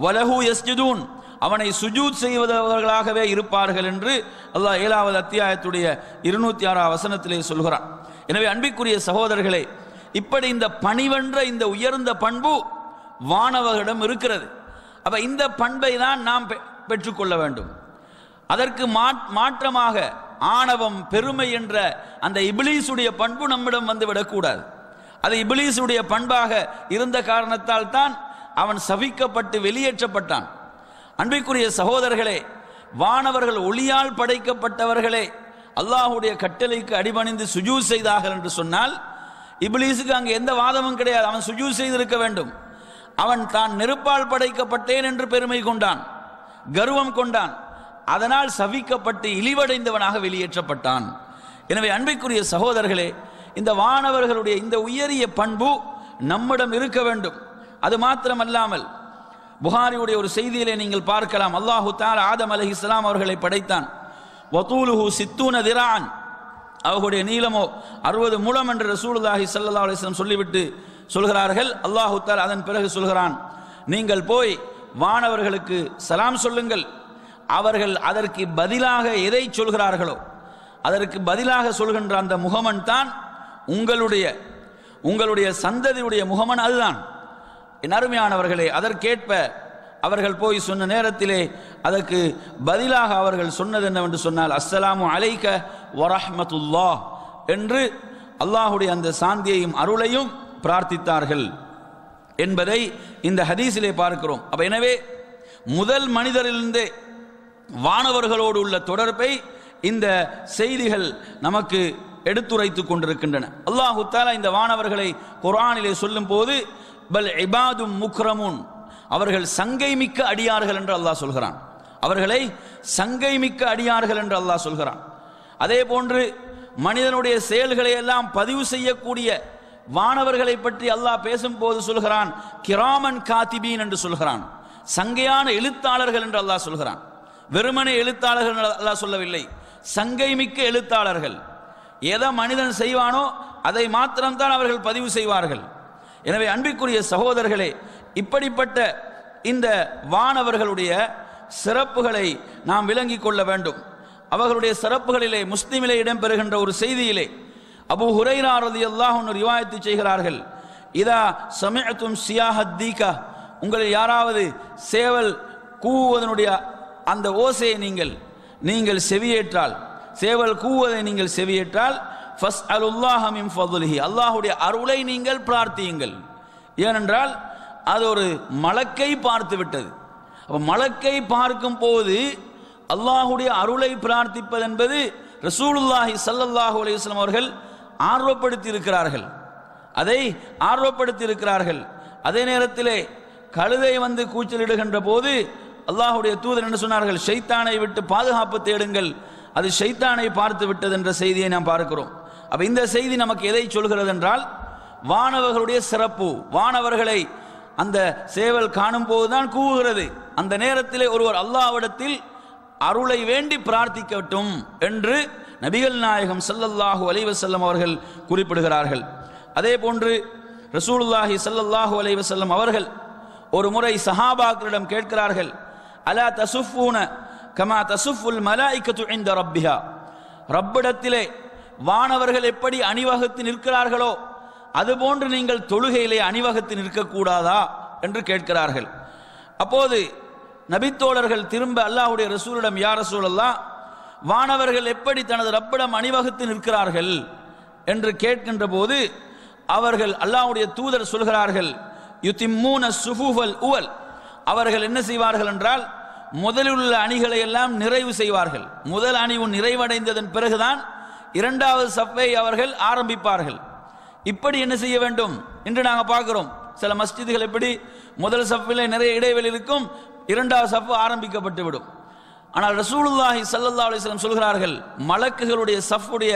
வலஹு யஸ்ஜுதூன், அவனை சுஜூத் செய்வதவர்களாகவே இருப்பார்கள் என்று அல்லாஹ் 7வது அத்தியாயத்துடைய 206 வசனத்திலே சொல்கிறான். எனவே அன்பிற்குரிய சகோதரர்களே, இப்படி இந்த பணிவென்ற இந்த உயர்ந்த பண்பு வானவர்களிடம் இருக்கிறது. அப்ப இந்த பண்பை தான் நாம் பெற்றுக்கொள்ள வேண்டும். அதற்கு மாற்றமாக ஆணவம், பெருமை என்ற அந்த இப்லீசுடைய பண்பு நம்மிடம் வந்துவிடக்கூடாது. அது இப்லீசுடைய பண்பாக இருந்த காரணத்தால் தான் அவன் சபிக்கப்பட்டு வெளியேற்றப்பட்டான். அன்பிற்குரிய சகோதரர்களே, வானவர்கள் ஒளியால் படைக்கப்பட்டவர்களே அல்லாஹுடைய கட்டளைக்கு அடிபணிந்து சுஜூத் செய்தார்கள் என்று சொன்னால், இப்லீஸுக்கு அங்கு எந்த வாதமும் கிடையாது. அவன் சுஜூத் செய்திருக்க வேண்டும். அவன் தான் நெருப்பால் படைக்கப்பட்டேன் என்று பெருமை கொண்டான், கர்வம் கொண்டான். அதனால் சபிக்கப்பட்டு இழிவடைந்தவனாக வெளியேற்றப்பட்டான். எனவே அன்பிற்குரிய சகோதரர்களே, இந்த வானவர்களுடைய இந்த உயரிய பண்பு நம்மிடம் இருக்க வேண்டும். அது மாத்திரமல்லாமல் புகாரியுடைய ஒரு செய்தியிலே நீங்கள் பார்க்கலாம், அல்லாஹு தஆலா ஆதம் அலைஹிஸ்ஸலாம் அவர்களை படைத்தான். வதூலுஹு 60 திரான், அவர்களுடைய நீளமோ 60 முழம் என்று ரசூலுல்லாஹி ஸல்லல்லாஹு அலைஹி வஸல்லம் சொல்லிவிட்டு சொல்கிறார்கள். அல்லாஹு தஆலா அதன் பிறகு சொல்கிறான், நீங்கள் போய் வானவர்களுக்கு சலாம் சொல்லுங்கள். அவர்கள் அதற்கு பதிலாக எதை சொல்கிறார்களோ அதற்கு பதிலாக சொல்கின்ற அந்த முகமன் தான் உங்களுடைய சந்ததியுடைய முகமன், அதுதான். என் அருமையானவர்களே, அதற்கேற்ப அவர்கள் போய் சொன்ன நேரத்திலே அதற்கு பதிலாக அவர்கள் சொன்னது என்னவென்று சொன்னால், அஸ்ஸலாமு அலைக்க வரஹ்மத்துல்லாஹ் என்று அல்லாஹுடைய அந்த சாந்தியையும் அருளையும் பிரார்த்தித்தார்கள் என்பதை இந்த ஹதீஸிலே பார்க்கிறோம். அப்ப எனவே முதல் மனிதரிலிருந்தே வானவர்களோடு உள்ள தொடர்பை இந்த செய்திகள் நமக்கு எடுத்துரைத்துக் கொண்டிருக்கின்றன. அல்லாஹு தஆலா இந்த வானவர்களை குர்ஆனிலே சொல்லும் போது பல் இபாதும் முக்ரமுன், அவர்கள் சங்கை மிக்க அடியார்கள் என்று அல்லாஹ் சொல்கிறான். அவர்களை சங்கை மிக்க அடியார்கள் என்று அல்லாஹ் சொல்கிறான். அதே போன்று மனிதனுடைய செயல்களை எல்லாம் பதிவு செய்யக்கூடிய வானவர்களை பற்றி அல்லாஹ் பேசும்போது சொல்கிறான், கிராமன் காத்திபீன் என்று சொல்கிறான். சங்கையான எழுத்தாளர்கள் என்று அல்லாஹ் சொல்கிறான். வெறுமனே எழுத்தாளர்கள் என்று அல்லாஹ் சொல்லவில்லை, சங்கை மிக்க எழுத்தாளர்கள். எதை மனிதன் செய்வானோ அதை மாத்திரம்தான் அவர்கள் பதிவு செய்வார்கள். எனவே அன்பிற்குரிய சகோதரர்களே, இப்படிப்பட்ட இந்த வானவர்களுடைய சிறப்புகளை நாம் விளங்கிக் கொள்ள வேண்டும். அவர்களுடைய சிறப்புகளிலே முஸ்லிமிலே இடம்பெறுகின்ற ஒரு செய்தியிலே அபூ ஹுரைரா ரலியல்லாஹு அன்ஹு ரிவாயத்து செய்கிறார்கள், இதா சமிஅதும் சியாஹத் தீகா, உங்களில் யாராவது சேவல் கூவுவதனுடைய அந்த ஓசையை நீங்கள் செவியேற்றால், சேவல் கூவுவதை நீங்கள் செவியேற்றால், ஃபஸ்அலுல்லாஹ மின் ஃபضலிஹி, அல்லாஹ்வுடைய அருளை நீங்கள் பிரார்த்தியுங்கள். ஏனென்றால் அது ஒரு மலக்கை பார்த்து விட்டது. அப்ப மலக்கை பார்க்கும் போது அல்லாஹ்வுடைய அருளை பிரார்த்திப்பது என்பது ரசூலுல்லாஹி ஸல்லல்லாஹு அலைஹி வஸல்லம் அவர்கள் ஆர்வப்படுத்தி இருக்கிறார்கள். அதை ஆர்வப்படுத்தி இருக்கிறார்கள். அதே நேரத்திலே கழுதை வந்து கூச்சலிடுகின்ற போது அல்லாஹ்வுடைய தூதர் என்ன சொன்னார்கள்? ஷைத்தானை விட்டு பாதுகாப்பு தேடுங்கள், அது ஷைத்தானை பார்த்து விட்டது என்ற செய்தியை நாம் பார்க்கிறோம். அப்ப இந்த செய்தி நமக்கு எதை சொல்கிறது என்றால், வானவர்களுடைய சிறப்பு. வானவர்களை அந்த சேவல் காணும் போதுதான் கூவுகிறது. அந்த நேரத்திலே ஒருவர் அல்லாஹ்விடத்தில் அருளை வேண்டி பிரார்த்திக்கட்டும் என்று நபிகள் நாயகம் ஸல்லல்லாஹு அலைஹி வஸல்லம் அவர்கள் குறிப்பிடுகிறார்கள். அதே போன்று ரசூலுல்லாஹி ஸல்லல்லாஹு அலைஹி வஸல்லம் அவர்கள் ஒரு முறை சஹாபாக்களிடம் கேட்கிறார்கள், அலா தசுஃபூன கமா தசுஃபுல் மலாயிகத்து இன்த ரப்பிஹா, ரப்பிடத்திலே வானவர்கள் எப்படி அணிவகுத்து நிற்கிறார்களோ அதுபோன்று நீங்கள் தொழுகையிலே அணிவகுத்து நிற்கக்கூடாதா என்று கேட்கிறார்கள். அப்போது நபித்தோழர்கள் திரும்ப அல்லாஹ்வுடைய ரசூலிடம், யா ரசூலல்லாஹ், வானவர்கள் எப்படி தனது ரப்பிடம் அணிவகுத்து நிற்கிறார்கள் என்று கேட்கின்ற போது அவர்கள் அல்லாஹ்வுடைய தூதர் சொல்கிறார்கள், யுதிம்மூன ஸுஃபூஃபல் உவல், அவர்கள் என்ன செய்வார்கள் என்றால் முதலில் உள்ள அணிகளை எல்லாம் நிறைவு செய்வார்கள். முதல் அணிவு நிறைவடைந்ததன் பிறகுதான் இரண்டாவது சஃப்பை அவர்கள் ஆரம்பிப்பார்கள். இப்படி என்ன செய்ய வேண்டும் என்று நாங்கள் பார்க்கிறோம். சில மஸ்ஜிதுகள் எப்படி முதல் சஃப்பில் நிறைய இடைவெளி இருக்கும், இரண்டாவது சஃப் ஆரம்பிக்கப்பட்டு விடும். ஆனால் ரசூலுல்லாஹி ஸல்லல்லாஹு அலைஹி வஸல்லம் சொல்கிறார்கள், மலக்குகளுடைய சஃப்புடைய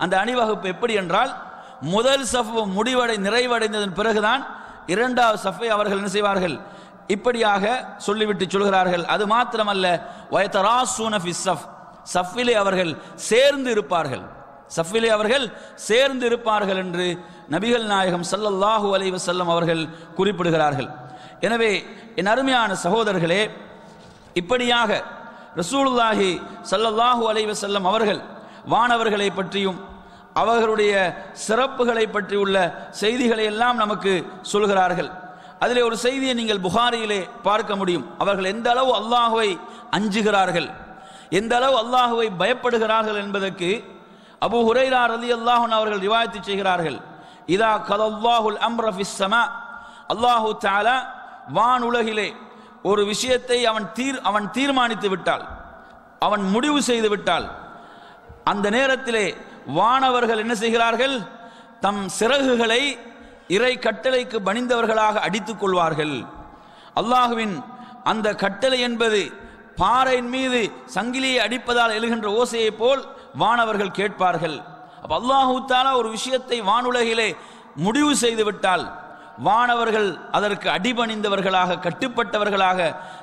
அந்த அணிவகுப்பு எப்படி என்றால் முதல் சஃப் நிறைவடைந்ததன் பிறகுதான் இரண்டாவது சஃப்பை அவர்கள் என்ன செய்வார்கள், இப்படியாக சொல்லிவிட்டு சொல்கிறார்கள். அது மாத்திரமல்ல, வயதராஸூன ஃபி ஸஃப், சஃப்பிலே அவர்கள் சேர்ந்து இருப்பார்கள், சஃப்பிலே அவர்கள் சேர்ந்து இருப்பார்கள் என்று நபிகள் நாயகம் ஸல்லல்லாஹு அலைஹி வஸல்லம் அவர்கள் குறிப்பிடுகிறார்கள். எனவே என் அருமையான சகோதரர்களே, இப்படியாக ரசூலுல்லாஹி ஸல்லல்லாஹு அலைஹி வஸல்லம் அவர்கள் வானவர்களை பற்றியும் அவர்களுடைய சிறப்புகளை பற்றி உள்ள செய்திகளை எல்லாம் நமக்கு சொல்கிறார்கள். அதிலே ஒரு செய்தியை நீங்கள் புகாரியிலே பார்க்க முடியும். அவர்கள் எந்த அளவு அல்லாஹ்வை அஞ்சுகிறார்கள், எந்த அளவு அல்லாஹ்வை பயப்படுகிறார்கள் என்பதற்கு அபூ ஹுரைரா ரலியல்லாஹு அன்ஹு அவர்கள் ரிவாயத்து செய்கிறார்கள். இதா கலல்லாஹுல் அம்ர ஃபிஸ் ஸமா, அல்லாஹு தஆலா வானுலகிலே ஒரு விஷயத்தை அவன் தீர்மானித்து விட்டால், அவன் முடிவு செய்து விட்டால், அந்த நேரத்திலே வானவர்கள் என்ன செய்கிறார்கள், தம் சிறகுகளை இறை கட்டளைக்கு பணிந்தவர்களாக அடித்துக் கொள்வார்கள். அல்லாஹுவின் அந்த கட்டளை என்பது பாறையின் மீது சங்கிலியை அடிப்பதால் எழுகின்ற ஓசையை போல் வானவர்கள் கேட்பார்கள். அப்ப அல்லாஹு தஆலா ஒரு விஷயத்தை வானுலகிலே முடிவு செய்து விட்டால் வானவர்கள் அதற்கு அடிபணிந்தவர்களாக, கட்டுப்பட்டவர்களாக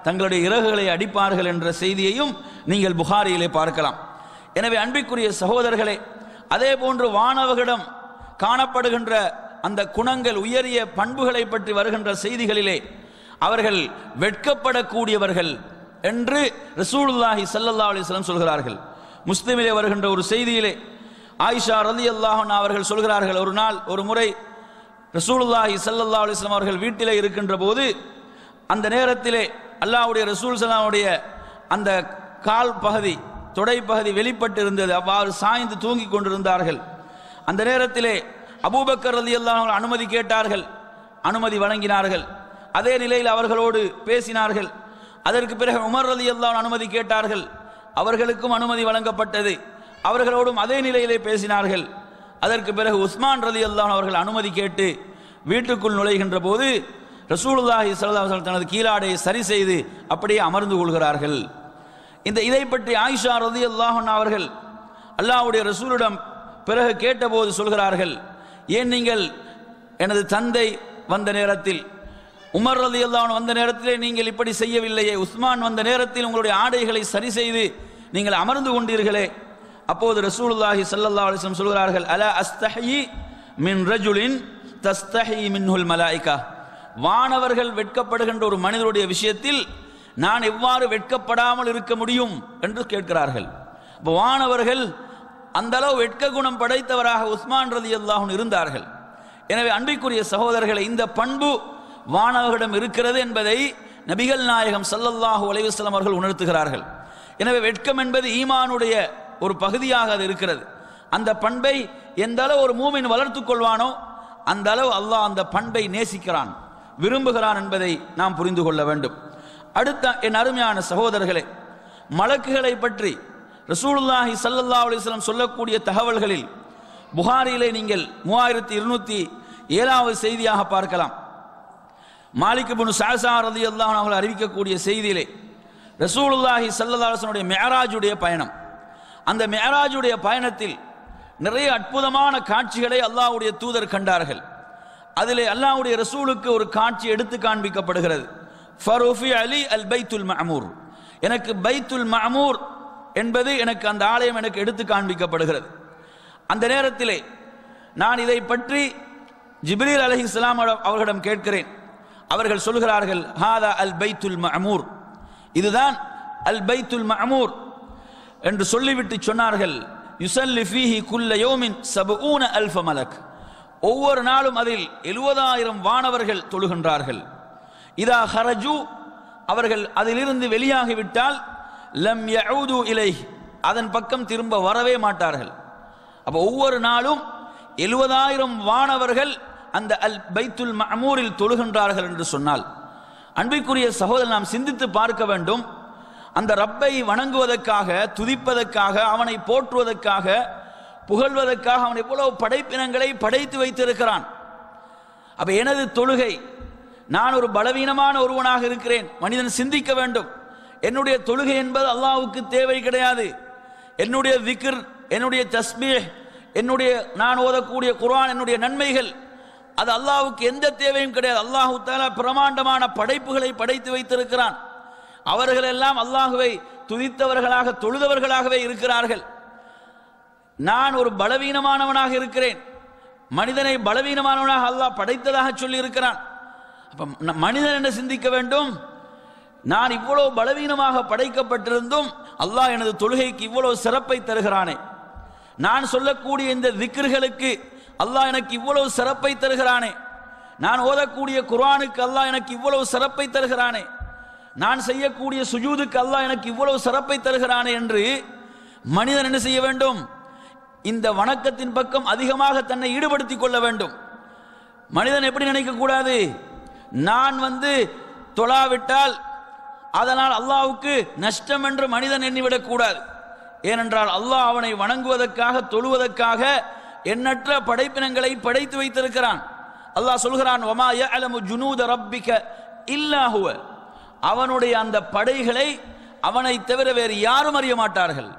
தங்களுடைய இறகுகளை அடிப்பார்கள் என்ற செய்தியையும் நீங்கள் புகாரியிலே பார்க்கலாம். எனவே அன்பிற்குரிய சகோதரர்களே, அதே போன்று வானவர்களிடம் காணப்படுகின்ற அந்த குணங்கள், உயரிய பண்புகளை பற்றி வருகின்ற செய்திகளிலே அவர்கள் வெட்கப்படக்கூடியவர்கள் என்று ரசூலுல்லாஹி ஸல்லல்லாஹு அலைஹி வஸல்லம் சொல்கிறார்கள். முஸ்லிமிலே வருகின்ற ஒரு செய்தியிலே ஆயிஷா ரலியல்லாஹு அன்ஹா அவர்கள் சொல்கிறார்கள், ஒரு முறை ரசூலுல்லாஹி ஸல்லல்லாஹு அலைஹி வஸல்லம் அவர்கள் வீட்டிலே இருக்கின்ற போது அந்த நேரத்திலே அல்லாஹ்வுடைய ரசூல் ஸல்லல்லாஹுடைய அந்த கால் பகுதி, தொடை பகுதி வெளிப்பட்டு இருந்தது. அவ்வாறு சாய்ந்து தூங்கிக் கொண்டிருந்தார்கள். அந்த நேரத்திலே அபூபக்கர் ரலியல்லாஹு அன்ஹு அனுமதி கேட்டார்கள், அனுமதி வழங்கினார்கள். அதே நிலையில் அவர்களோடு பேசினார்கள். அதற்கு பிறகு உமர் ரலியல்லாஹு அன்ஹு அனுமதி கேட்டார்கள், அவர்களுக்கும் அனுமதி வழங்கப்பட்டது. அவர்களோடும் அதே நிலையிலே பேசினார்கள். அதற்கு பிறகு உஸ்மான் ரலியல்லாஹு அன்ஹு அவர்கள் அனுமதி கேட்டு வீட்டுக்குள் நுழைகின்ற போது ரசூலுல்லாஹி ஸல்லல்லாஹு அலைஹி வஸல்லம் தனது கீழாடையை சரி செய்து அப்படியே அமர்ந்து கொள்கிறார்கள். இதை பற்றி ஆயிஷா ரலியல்லாஹு அன்ஹா அவர்கள் அல்லாஹ்வுடைய ரசூலிடம் பிறகு கேட்டபோது சொல்கிறார்கள், ஏன் நீங்கள் எனது தந்தை வந்த நேரத்தில், உமர் ரலியல்லாஹு அன்ஹு வந்த நேரத்திலே நீங்கள் இப்படி செய்யவில்லையே, உஸ்மான் வந்த நேரத்தில் உங்களுடைய ஆடைகளை சரி செய்து நீங்கள் அமர்ந்து கொண்டீர்களே. அப்போது ரசூலுல்லாஹி ஸல்லல்லாஹு அலைஹி வஸல்லம் சொல்கிறார்கள், அலா அஸ்தஹி மின் ரஜுலின் தஸ்தஹி மின்ஹுல் மலாயிகா, வானவர்கள் வெட்கப்படுகின்ற ஒரு மனிதருடைய விஷயத்தில் நான் எவ்வாறு வெட்கப்படாமல் இருக்க முடியும் என்று கேட்கிறார்கள். இப்போ வானவர்கள் அந்த அளவு வெட்க குணம் படைத்தவராக உஸ்மான் ரலியல்லாஹு அன்ஹு இருந்தார்கள். எனவே அன்பிற்குரிய சகோதரர்களை, இந்த பண்பு வானவர்களிடம் இருக்கிறது என்பதை நபிகள் நாயகம் ஸல்லல்லாஹு அலைஹி வஸல்லம் அவர்கள் உணர்த்துகிறார்கள். எனவே வெட்கம் என்பது ஈமானுடைய ஒரு பகுதியாக அது இருக்கிறது. அந்த பண்பை எந்த அளவு ஒரு மூமின் வளர்த்துக் கொள்வானோ அந்த அளவு அல்லாஹ் அந்த பண்பை நேசிக்கிறான், விரும்புகிறான் என்பதை நாம் புரிந்து கொள்ள வேண்டும். அடுத்த என் அருமையான சகோதரர்களே, மலக்குகளை பற்றி ரசூலுல்லாஹி ஸல்லல்லாஹு அலைஹி வஸல்லம் சொல்லக்கூடிய தகவல்களில் புகாரியிலே நீங்கள் 3207வது செய்தியாக பார்க்கலாம். மாலிக் இப்னு சஅஸா ரலியல்லாஹு அன்ஹு அவர்கள் அறிவிக்கக்கூடிய செய்தியிலே ரசூலுல்லாஹி ஸல்லல்லாஹு அலைஹி வஸல்லம் மிஅராஜுடைய பயணம். அந்த மிஅராஜுடைய பயணத்தில் நிறைய அற்புதமான காட்சிகளை அல்லாஹ்வுடைய தூதர் கண்டார்கள். அதிலே அல்லாஹ்வுடைய ரசூலுக்கு ஒரு காட்சி எடுத்து காண்பிக்கப்படுகிறது. ஃபருஃபி அலி அல் பைத்துல் மஅமூர், எனக்கு பைத்துல் மஅமூர் என்பது எனக்கு அந்த ஆலயம் எனக்கு எடுத்து காண்பிக்கப்படுகிறது. அந்த நேரத்திலே நான் இதை பற்றி ஜிப்ரீல் அலைஹிஸ்ஸலாம் அவர்களிடம் கேட்கிறேன். அவர்கள் சொல்கிறார்கள், ஹாதா அல் பைத்துல் மஅமூர், இதுதான் அல் பைத்துல் மஅமூர் என்று சொல்லிவிட்டு சொன்னார்கள், யுஸல்லி ஃபீஹி குல்ல யௌமின் 70,000 மலக், ஒவ்வொரு நாளும் அதில் 70,000 வானவர்கள் தொழுகின்றார்கள். இதா ஹரஜு, அவர்கள் அதிலிருந்து வெளியாகிவிட்டால் லம் யஊது இலைஹ், அதன் பக்கம் திரும்ப வரவே மாட்டார்கள். அப்போ ஒவ்வொரு நாளும் 70,000 வானவர்கள் அந்த அல் பைத்துல் மஅமூரில் தொழுகின்றார்கள் என்று சொன்னால், அன்பிற்குரிய சகோதரர், நாம் சிந்தித்து பார்க்க வேண்டும். அந்த ரப்பை வணங்குவதற்காக, துதிப்பதற்காக, அவனை போற்றுவதற்காக, புகழ்வதற்காக அவன் எவ்வளவு படைப்பினங்களை படைத்து வைத்திருக்கிறான். அப்ப எனது தொழுகை, நான் ஒரு பலவீனமான ஒருவனாக இருக்கிறேன். மனிதன் சிந்திக்க வேண்டும், என்னுடைய தொழுகை என்பது அல்லாஹ்வுக்கு தேவை கிடையாது. என்னுடைய திக்ர், என்னுடைய தஸ்பீஹ், என்னுடைய நான் ஓதக்கூடிய குர்ஆன், என்னுடைய நன்மைகள், அது அல்லாஹ்வுக்கு எந்த தேவையும் கிடையாது. அல்லாஹ் தஆலா பிரமாண்டமான படைப்புகளை படைத்து வைத்திருக்கிறான். அவர்கள் எல்லாம் அல்லாஹ்வை துதித்தவர்களாக, தொழுதவர்களாகவே இருக்கிறார்கள். நான் ஒரு பலவீனமானவனாக இருக்கிறேன். மனிதனை பலவீனமானவனாக அல்லாஹ் படைத்ததாக சொல்லி இருக்கிறான். அப்ப மனிதன் என்ன சிந்திக்க வேண்டும்? நான் இவ்வளவு பலவீனமாக படைக்கப்பட்டிருந்தும் அல்லாஹ் எனது தொழுகைக்கு இவ்வளவு சிறப்பை தருகிறானே, நான் சொல்லக்கூடிய இந்த திக்ர்களுக்கு அல்லாஹ் எனக்கு இவ்வளவு சிறப்பை தருகிறானே, நான் ஓதக்கூடிய குர்ஆனுக்கு அல்லாஹ் எனக்கு இவ்வளவு சிறப்பை தருகிறானே, நான் செய்யக்கூடிய சுஜூதுக்கு அல்லாஹ் எனக்கு இவ்வளவு சிறப்பை தருகிறானே என்று மனிதன் என்ன செய்ய வேண்டும்? இந்த வணக்கத்தின் பக்கம் அதிகமாக தன்னை ஈடுபடுத்திக் கொள்ள வேண்டும். மனிதன் எப்படி நினைக்க கூடாது? நான் தொழாவிட்டால் அதனால் அல்லாஹ்வுக்கு நஷ்டம் என்று மனிதன் எண்ணிவிடக் கூடாது. ஏனென்றால் அல்லாஹ் அவனை வணங்குவதற்காக, தொழுவதற்காக எண்ணற்ற படைப்பினங்களை படைத்து வைத்திருக்கிறான். அல்லாஹ் சொல்கிறான், வமா யஅலமு ஜுனூத ரப்பிக இல்லா ஹுவ, அவனுடைய அந்த படைகளை அவனை தவிர வேறு யாரும் அறிய மாட்டார்கள்.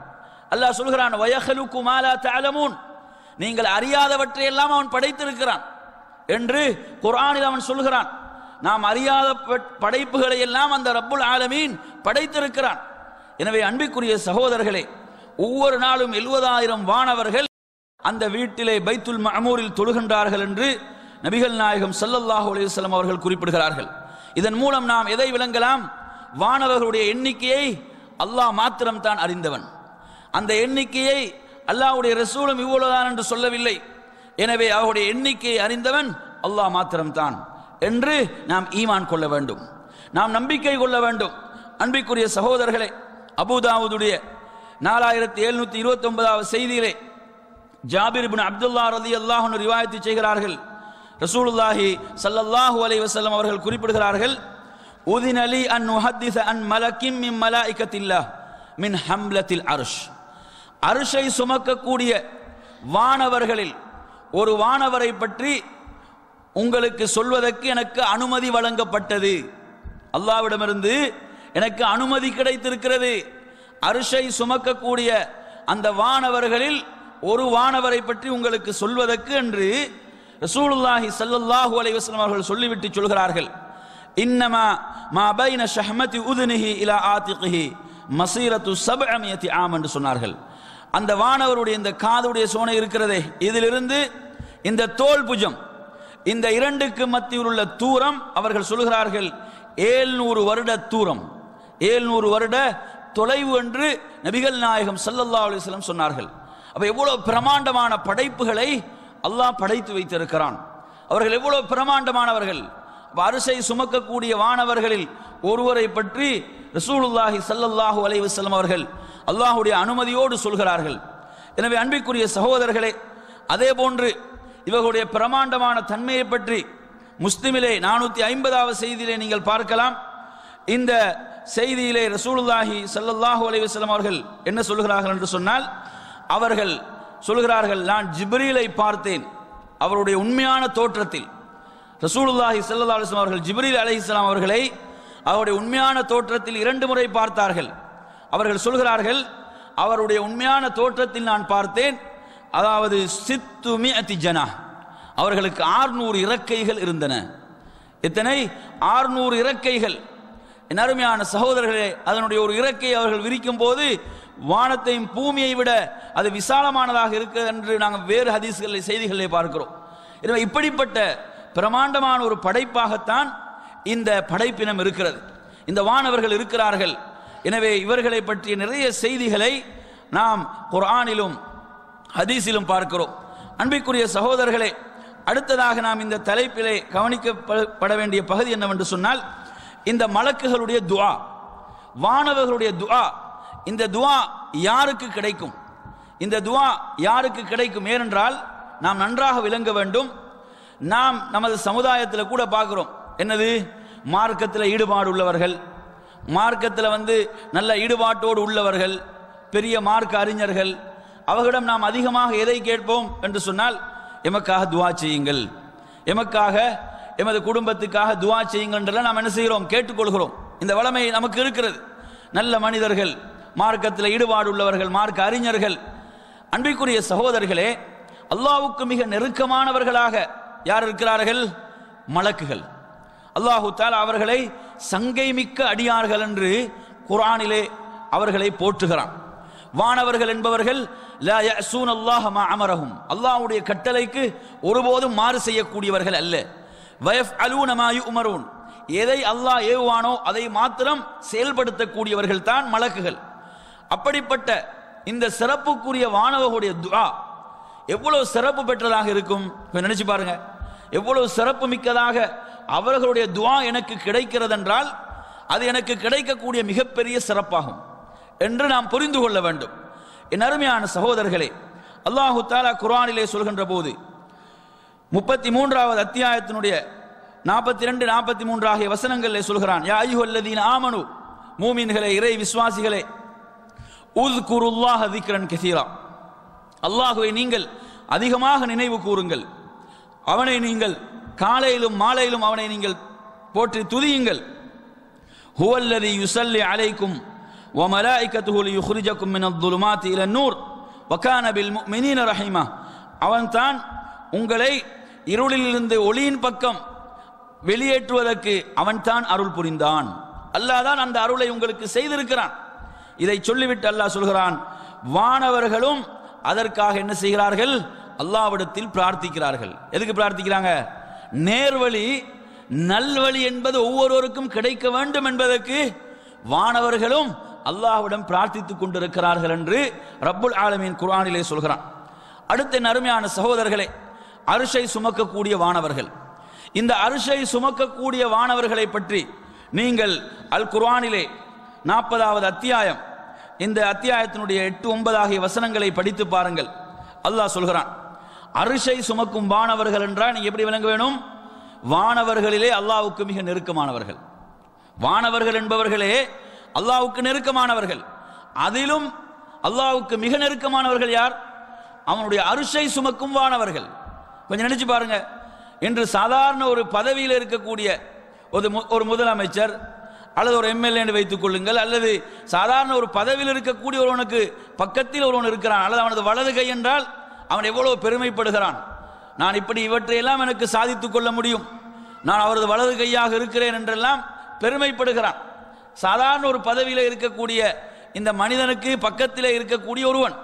அல்லாஹ் சொல்கிறான், வயஹலுகு மா லா தஅலமூன், நீங்கள் அறியாதவற்றை எல்லாம் அவன் படைத்திருக்கிறான் என்று குர்ஆனில் அவன் சொல்கிறான். நாம் அறியாத படைப்புகளை எல்லாம் அந்த ரப்புல் ஆலமீன் படைத்திருக்கிறான். எனவே அன்பிற்குரிய சகோதரர்களே, ஒவ்வொரு நாளும் 70,000 வானவர்கள் அந்த வீட்டிலே பைத்துல் மஅமூரில் தொழுகின்றார்கள் என்று நபிகள் நாயகம் ஸல்லல்லாஹு அலைஹி வஸல்லம் அவர்கள் குறிப்பிடுகிறார்கள். இதன் மூலம் நாம் எதை விளங்கலாம்? வானவர்களுடைய எண்ணிக்கையை அல்லாஹ் மாத்திரம் தான் அறிந்தவன். அந்த எண்ணிக்கையை அல்லாஹ்வுடைய ரசூலும் இவ்வளவுதான் என்று சொல்லவில்லை. எனவே அவருடைய எண்ணிக்கையை அறிந்தவன் அல்லாஹ் மாத்திரம்தான் என்று நாம் ஈமான் கொள்ள வேண்டும், நாம் நம்பிக்கை கொள்ள வேண்டும். அன்பிற்குரிய சகோதரர்களே, அபூதாவுதுடைய 4729வது செய்தியிலே ஜாபிர் இப்னு அப்துல்லா ரலியல்லாஹு அன்ஹு ரிவாயத் செய்கிறார்கள். ரசூலுல்லாஹி ஸல்லல்லாஹு அலைஹி வஸல்லம் அவர்கள் குறிப்பிடுகிறார்கள், உதின லி அன் உஹத்திஸ அன் மலக்கின் மின் மலாயிகத்தில்லாஹ் மின் ஹம்லத்தில் அர்ஷ், அர்ஷை சுமக்கக்கூடிய வானவர்களில் ஒரு வானவரை பற்றி உங்களுக்கு சொல்வதற்கு எனக்கு அனுமதி வழங்கப்பட்டது. அல்லாஹ்விடமிருந்து எனக்கு அனுமதி கிடைத்திருக்கிறது. அர்ஷை சுமக்கக்கூடிய அந்த வானவர்களில் ஒரு வானவரை பற்றி உங்களுக்கு சொல்வதற்கு என்று ரசூலுல்லாஹி ஸல்லல்லாஹு அலைஹி வஸல்லம் அவர்கள் சொல்லிவிட்டு சொல்கிறார்கள், இன்னமா மா பைன ஷஹ்மதி உதுனிஹி இலா ஆதிகிஹி மஸீரத்து 700 ஆம் என்று சொன்னார்கள். அந்த வானவருடைய இந்த காதுடைய சோனை இருக்கிறதே, இதிலிருந்து இந்த தோல் புஜம், இந்த இரண்டுக்கு மத்தியில் உள்ள தூரம் அவர்கள் சொல்கிறார்கள் 700 வருட தூரம், 700 வருட தொலைவு என்று நபிகள் நாயகம் ஸல்லல்லாஹு அலைஹி வஸல்லம் சொன்னார்கள். அப்ப எவ்வளவு பிரமாண்டமான படைப்புகளை அல்லாஹ் படைத்து வைத்திருக்கிறான். அவர்கள் எவ்வளவு பிரமாண்டமானவர்கள். அரிசை சுமக்கக்கூடிய வானவர்களில் ஒருவரை பற்றி ரசூலுல்லாஹி ஸல்லல்லாஹு அலைஹி வஸல்லம் அவர்கள் அல்லாஹ்வுடைய அனுமதியோடு சொல்கிறார்கள். எனவே அன்பிற்குரிய சகோதரர்களே, அதே போன்று இவர்களுடைய பிரமாண்டமான தன்மையை பற்றி முஸ்லிமிலே 450வது செய்தியிலே நீங்கள் பார்க்கலாம். இந்த செய்தியிலே ரசூலுல்லாஹி ஸல்லல்லாஹு அலைஹி வஸல்லம் அவர்கள் என்ன சொல்கிறார்கள் என்று சொன்னால், அவர்கள் சொல்கிறார்கள், நான் ஜிப்ரீலை பார்த்தேன் அவருடைய உண்மையான தோற்றத்தில். ரசூலுல்லாஹி ஸல்லல்லாஹு அலைஹி வஸல்லம் அவர்கள் ஜிப்ரீல் அலைஹிஸ்ஸலாம் அவர்களை அவருடைய உண்மையான தோற்றத்தில் 2 முறை பார்த்தார்கள். அவர்கள் சொல்கிறார்கள், அவருடைய உண்மையான தோற்றத்தில் நான் பார்த்தேன், அதாவது 600 ஜனாஹ், அவர்களுக்கு 600 இறக்கைகள் இருந்தன. எத்தனை? 600 இறக்கைகள். என் அருமையான சகோதரர்களே, அதனுடைய ஒரு இறக்கையை அவர்கள் விரிக்கும் போது வானத்தையும் பூமியை விட அது விசாலமானதாக இருக்கிறது என்று நாங்கள் வேறு ஹதீஸ்களில் செய்திகளிலே பார்க்கிறோம். எனவே இப்படிப்பட்ட பிரமாண்டமான ஒரு படைப்பாகத்தான் இந்த படைப்பினம் இருக்கிறது, இந்த வானவர்கள் இருக்கிறார்கள். எனவே இவர்களை பற்றிய நிறைய செய்திகளை நாம் குர்ஆனிலும் ஹதீஸிலும் பார்க்கிறோம். அன்பிற்குரிய சகோதரர்களே, அடுத்ததாக நாம் இந்த தலைப்பிலே கவனிக்கப்பட வேண்டிய பகுதி என்னவென்று சொன்னால், இந்த மலக்குகளுடைய துஆ, வானவர்களுடைய துஆ. இந்த துஆ யாருக்கு கிடைக்கும்? இந்த துஆ யாருக்கு கிடைக்கும்? ஏனென்றால் நாம் நன்றாக விளங்க வேண்டும். நாம் நமது சமுதாயத்தில் கூட பார்க்கிறோம், என்னது, மார்க்கத்தில் ஈடுபாடு உள்ளவர்கள், மார்க்கத்தில் நல்ல ஈடுபாட்டோடு உள்ளவர்கள், பெரிய மார்க்க அறிஞர்கள், அவர்களிடம் நாம் அதிகமாக எதை கேட்போம் என்று சொன்னால், எமக்காக துஆ செய்யுங்கள், எமக்காக எமது குடும்பத்துக்காக துஆ செய்யுங்கள் என்றெல்லாம் நாம் என்ன செய்கிறோம்? கேட்டுக்கொள்கிறோம். இந்த வளமை நமக்கு இருக்கிறது. நல்ல மனிதர்கள், மார்க்கத்தில் ஈடுபாடு உள்ளவர்கள், மார்க்க அறிஞர்கள். அன்பிற்குரிய சகோதரர்களே, அல்லாஹ்வுக்கு மிக நெருக்கமானவர்களாக யார் இருக்கிறார்கள்? மலக்குகள். அல்லாஹு தஆலா அவர்களை சங்கை மிக்க அடியார்கள் என்று குர்ஆனிலே அவர்களை போற்றுகிறான். வானவர்கள் என்பவர்கள் லா யஸூன அல்லாஹ மா அமரஹும், அல்லாஹ்வுடைய கட்டளைக்கு ஒருபோதும் மாறு செய்யக்கூடியவர்கள் அல்ல. வயஃஅலூன மா யுமரூன், எதை அல்லாஹ் ஏவுவானோ அதை மாத்திரம் செயல்படுத்தக்கூடியவர்கள் தான் மலக்குகள். அப்படிப்பட்ட இந்த சிறப்புக்குரிய வானவர்களுடைய துஆ எவ்வளவு சிறப்பு பெற்றதாக இருக்கும் நினைச்சு பாருங்க. எவ்வளவு சிறப்பு மிக்கதாக அவர்களுடைய துஆ எனக்கு கிடைக்கிறது என்றால் அது எனக்கு கிடைக்கக்கூடிய மிகப்பெரிய சிறப்பாகும் என்று நாம் புரிந்து கொள்ள வேண்டும். என் அருமையான சகோதரர்களே, அல்லாஹு தஆலா குர்ஆனிலே சொல்கின்ற போது 33வது அத்தியாயத்தினுடைய 42, 43 ஆகிய வசனங்களிலே சொல்கிறான், யா அய்யுஹல்லதீன ஆமனு, மூமின்களே, இறை விசுவாசிகளே, உஸ்குருல்லாஹ திக்ரன் கஸீரா, அல்லாஹ்வை நீங்கள் அதிகமாக நினைவு கூறுங்கள், அவனை நீங்கள் காலையிலும் மாலையிலும் அவனை நீங்கள் போற்றி துதியுங்கள். ஹுவல்லதி யுஸல்லி அலைக்கும் வ மலாயிகத்துஹு லியுக்ரிஜக்கும் மினல்-ظுலுமாத்தி இலன்-நூர் வ கான பில்-முஃமினீன ரஹீமா, அவன்தான் உங்களை இருளிலிருந்து ஒளியின் பக்கம் வெளியேற்றுவதற்கு அவன்தான் அருள் புரிந்தான். அல்லாஹ் தான் அந்த அருளை உங்களுக்கு செய்திருக்கிறான். இதை சொல்லிவிட்டு அல்லாஹ் சொல்கிறான், வானவர்களும் அதற்காக என்ன செய்கிறார்கள்? அல்லாஹ்விடத்தில் பிரார்த்திக்கிறார்கள். எதுக்கு பிரார்த்திக்கிறாங்க? நேர்வழி, நல்வழி என்பது ஒவ்வொருவருக்கும் கிடைக்க வேண்டும் என்பதற்கு வானவர்களும் அல்லாஹ்விடம் பிரார்த்தித்துக் கொண்டிருக்கிறார்கள் என்று ரப்புல் ஆலமீன் குர்ஆனிலே சொல்கிறான். அடுத்த அருமையான சகோதரர்களே, அர்ஷை சுமக்கக்கூடிய வானவர்கள், இந்த அர்ஷை சுமக்கக்கூடிய வானவர்களை பற்றி நீங்கள் அல் குர்ஆனிலே 40வது அத்தியாயம், இந்த அத்தியாயத்தினுடைய 8, 9 ஆகிய வசனங்களை படித்து பாருங்கள். அல்லாஹ் சொல்கிறான், அர்ஷை சுமக்கும் வானவர்கள் என்றால் நீங்க எப்படி விளங்க வேணும்? வானவர்களிலே அல்லாஹ்வுக்கு மிக நெருக்கமானவர்கள். வானவர்கள் என்பவர்களே அல்லாஹ்வுக்கு நெருக்கமானவர்கள். அதிலும் அல்லாஹ்வுக்கு மிக நெருக்கமானவர்கள் யார்? அவனுடைய அர்ஷை சுமக்கும் வானவர்கள். கொஞ்சம் நினைச்சு பாருங்க. இன்று சாதாரண ஒரு பதவியில் இருக்கக்கூடிய ஒரு முதலமைச்சர் அல்லது ஒரு எம்எல்ஏ வைத்துக் கொள்ளுங்கள், அல்லது சாதாரண ஒரு பதவியில் இருக்கக்கூடிய ஒருவனுக்கு பக்கத்தில் ஒருவன் இருக்கிறான், அல்லது அவனது வலது கை என்றால் அவன் எவ்வளவு பெருமைப்படுகிறான். நான் இப்படி இவற்றையெல்லாம் எனக்கு சாதித்துக் கொள்ள முடியும், நான் அவரது வலது கையாக இருக்கிறேன் என்றெல்லாம் பெருமைப்படுகிறான். சாதாரண ஒரு பதவியில் இருக்கக்கூடிய இந்த மனிதனுக்கு பக்கத்திலே இருக்கக்கூடிய ஒருவன்.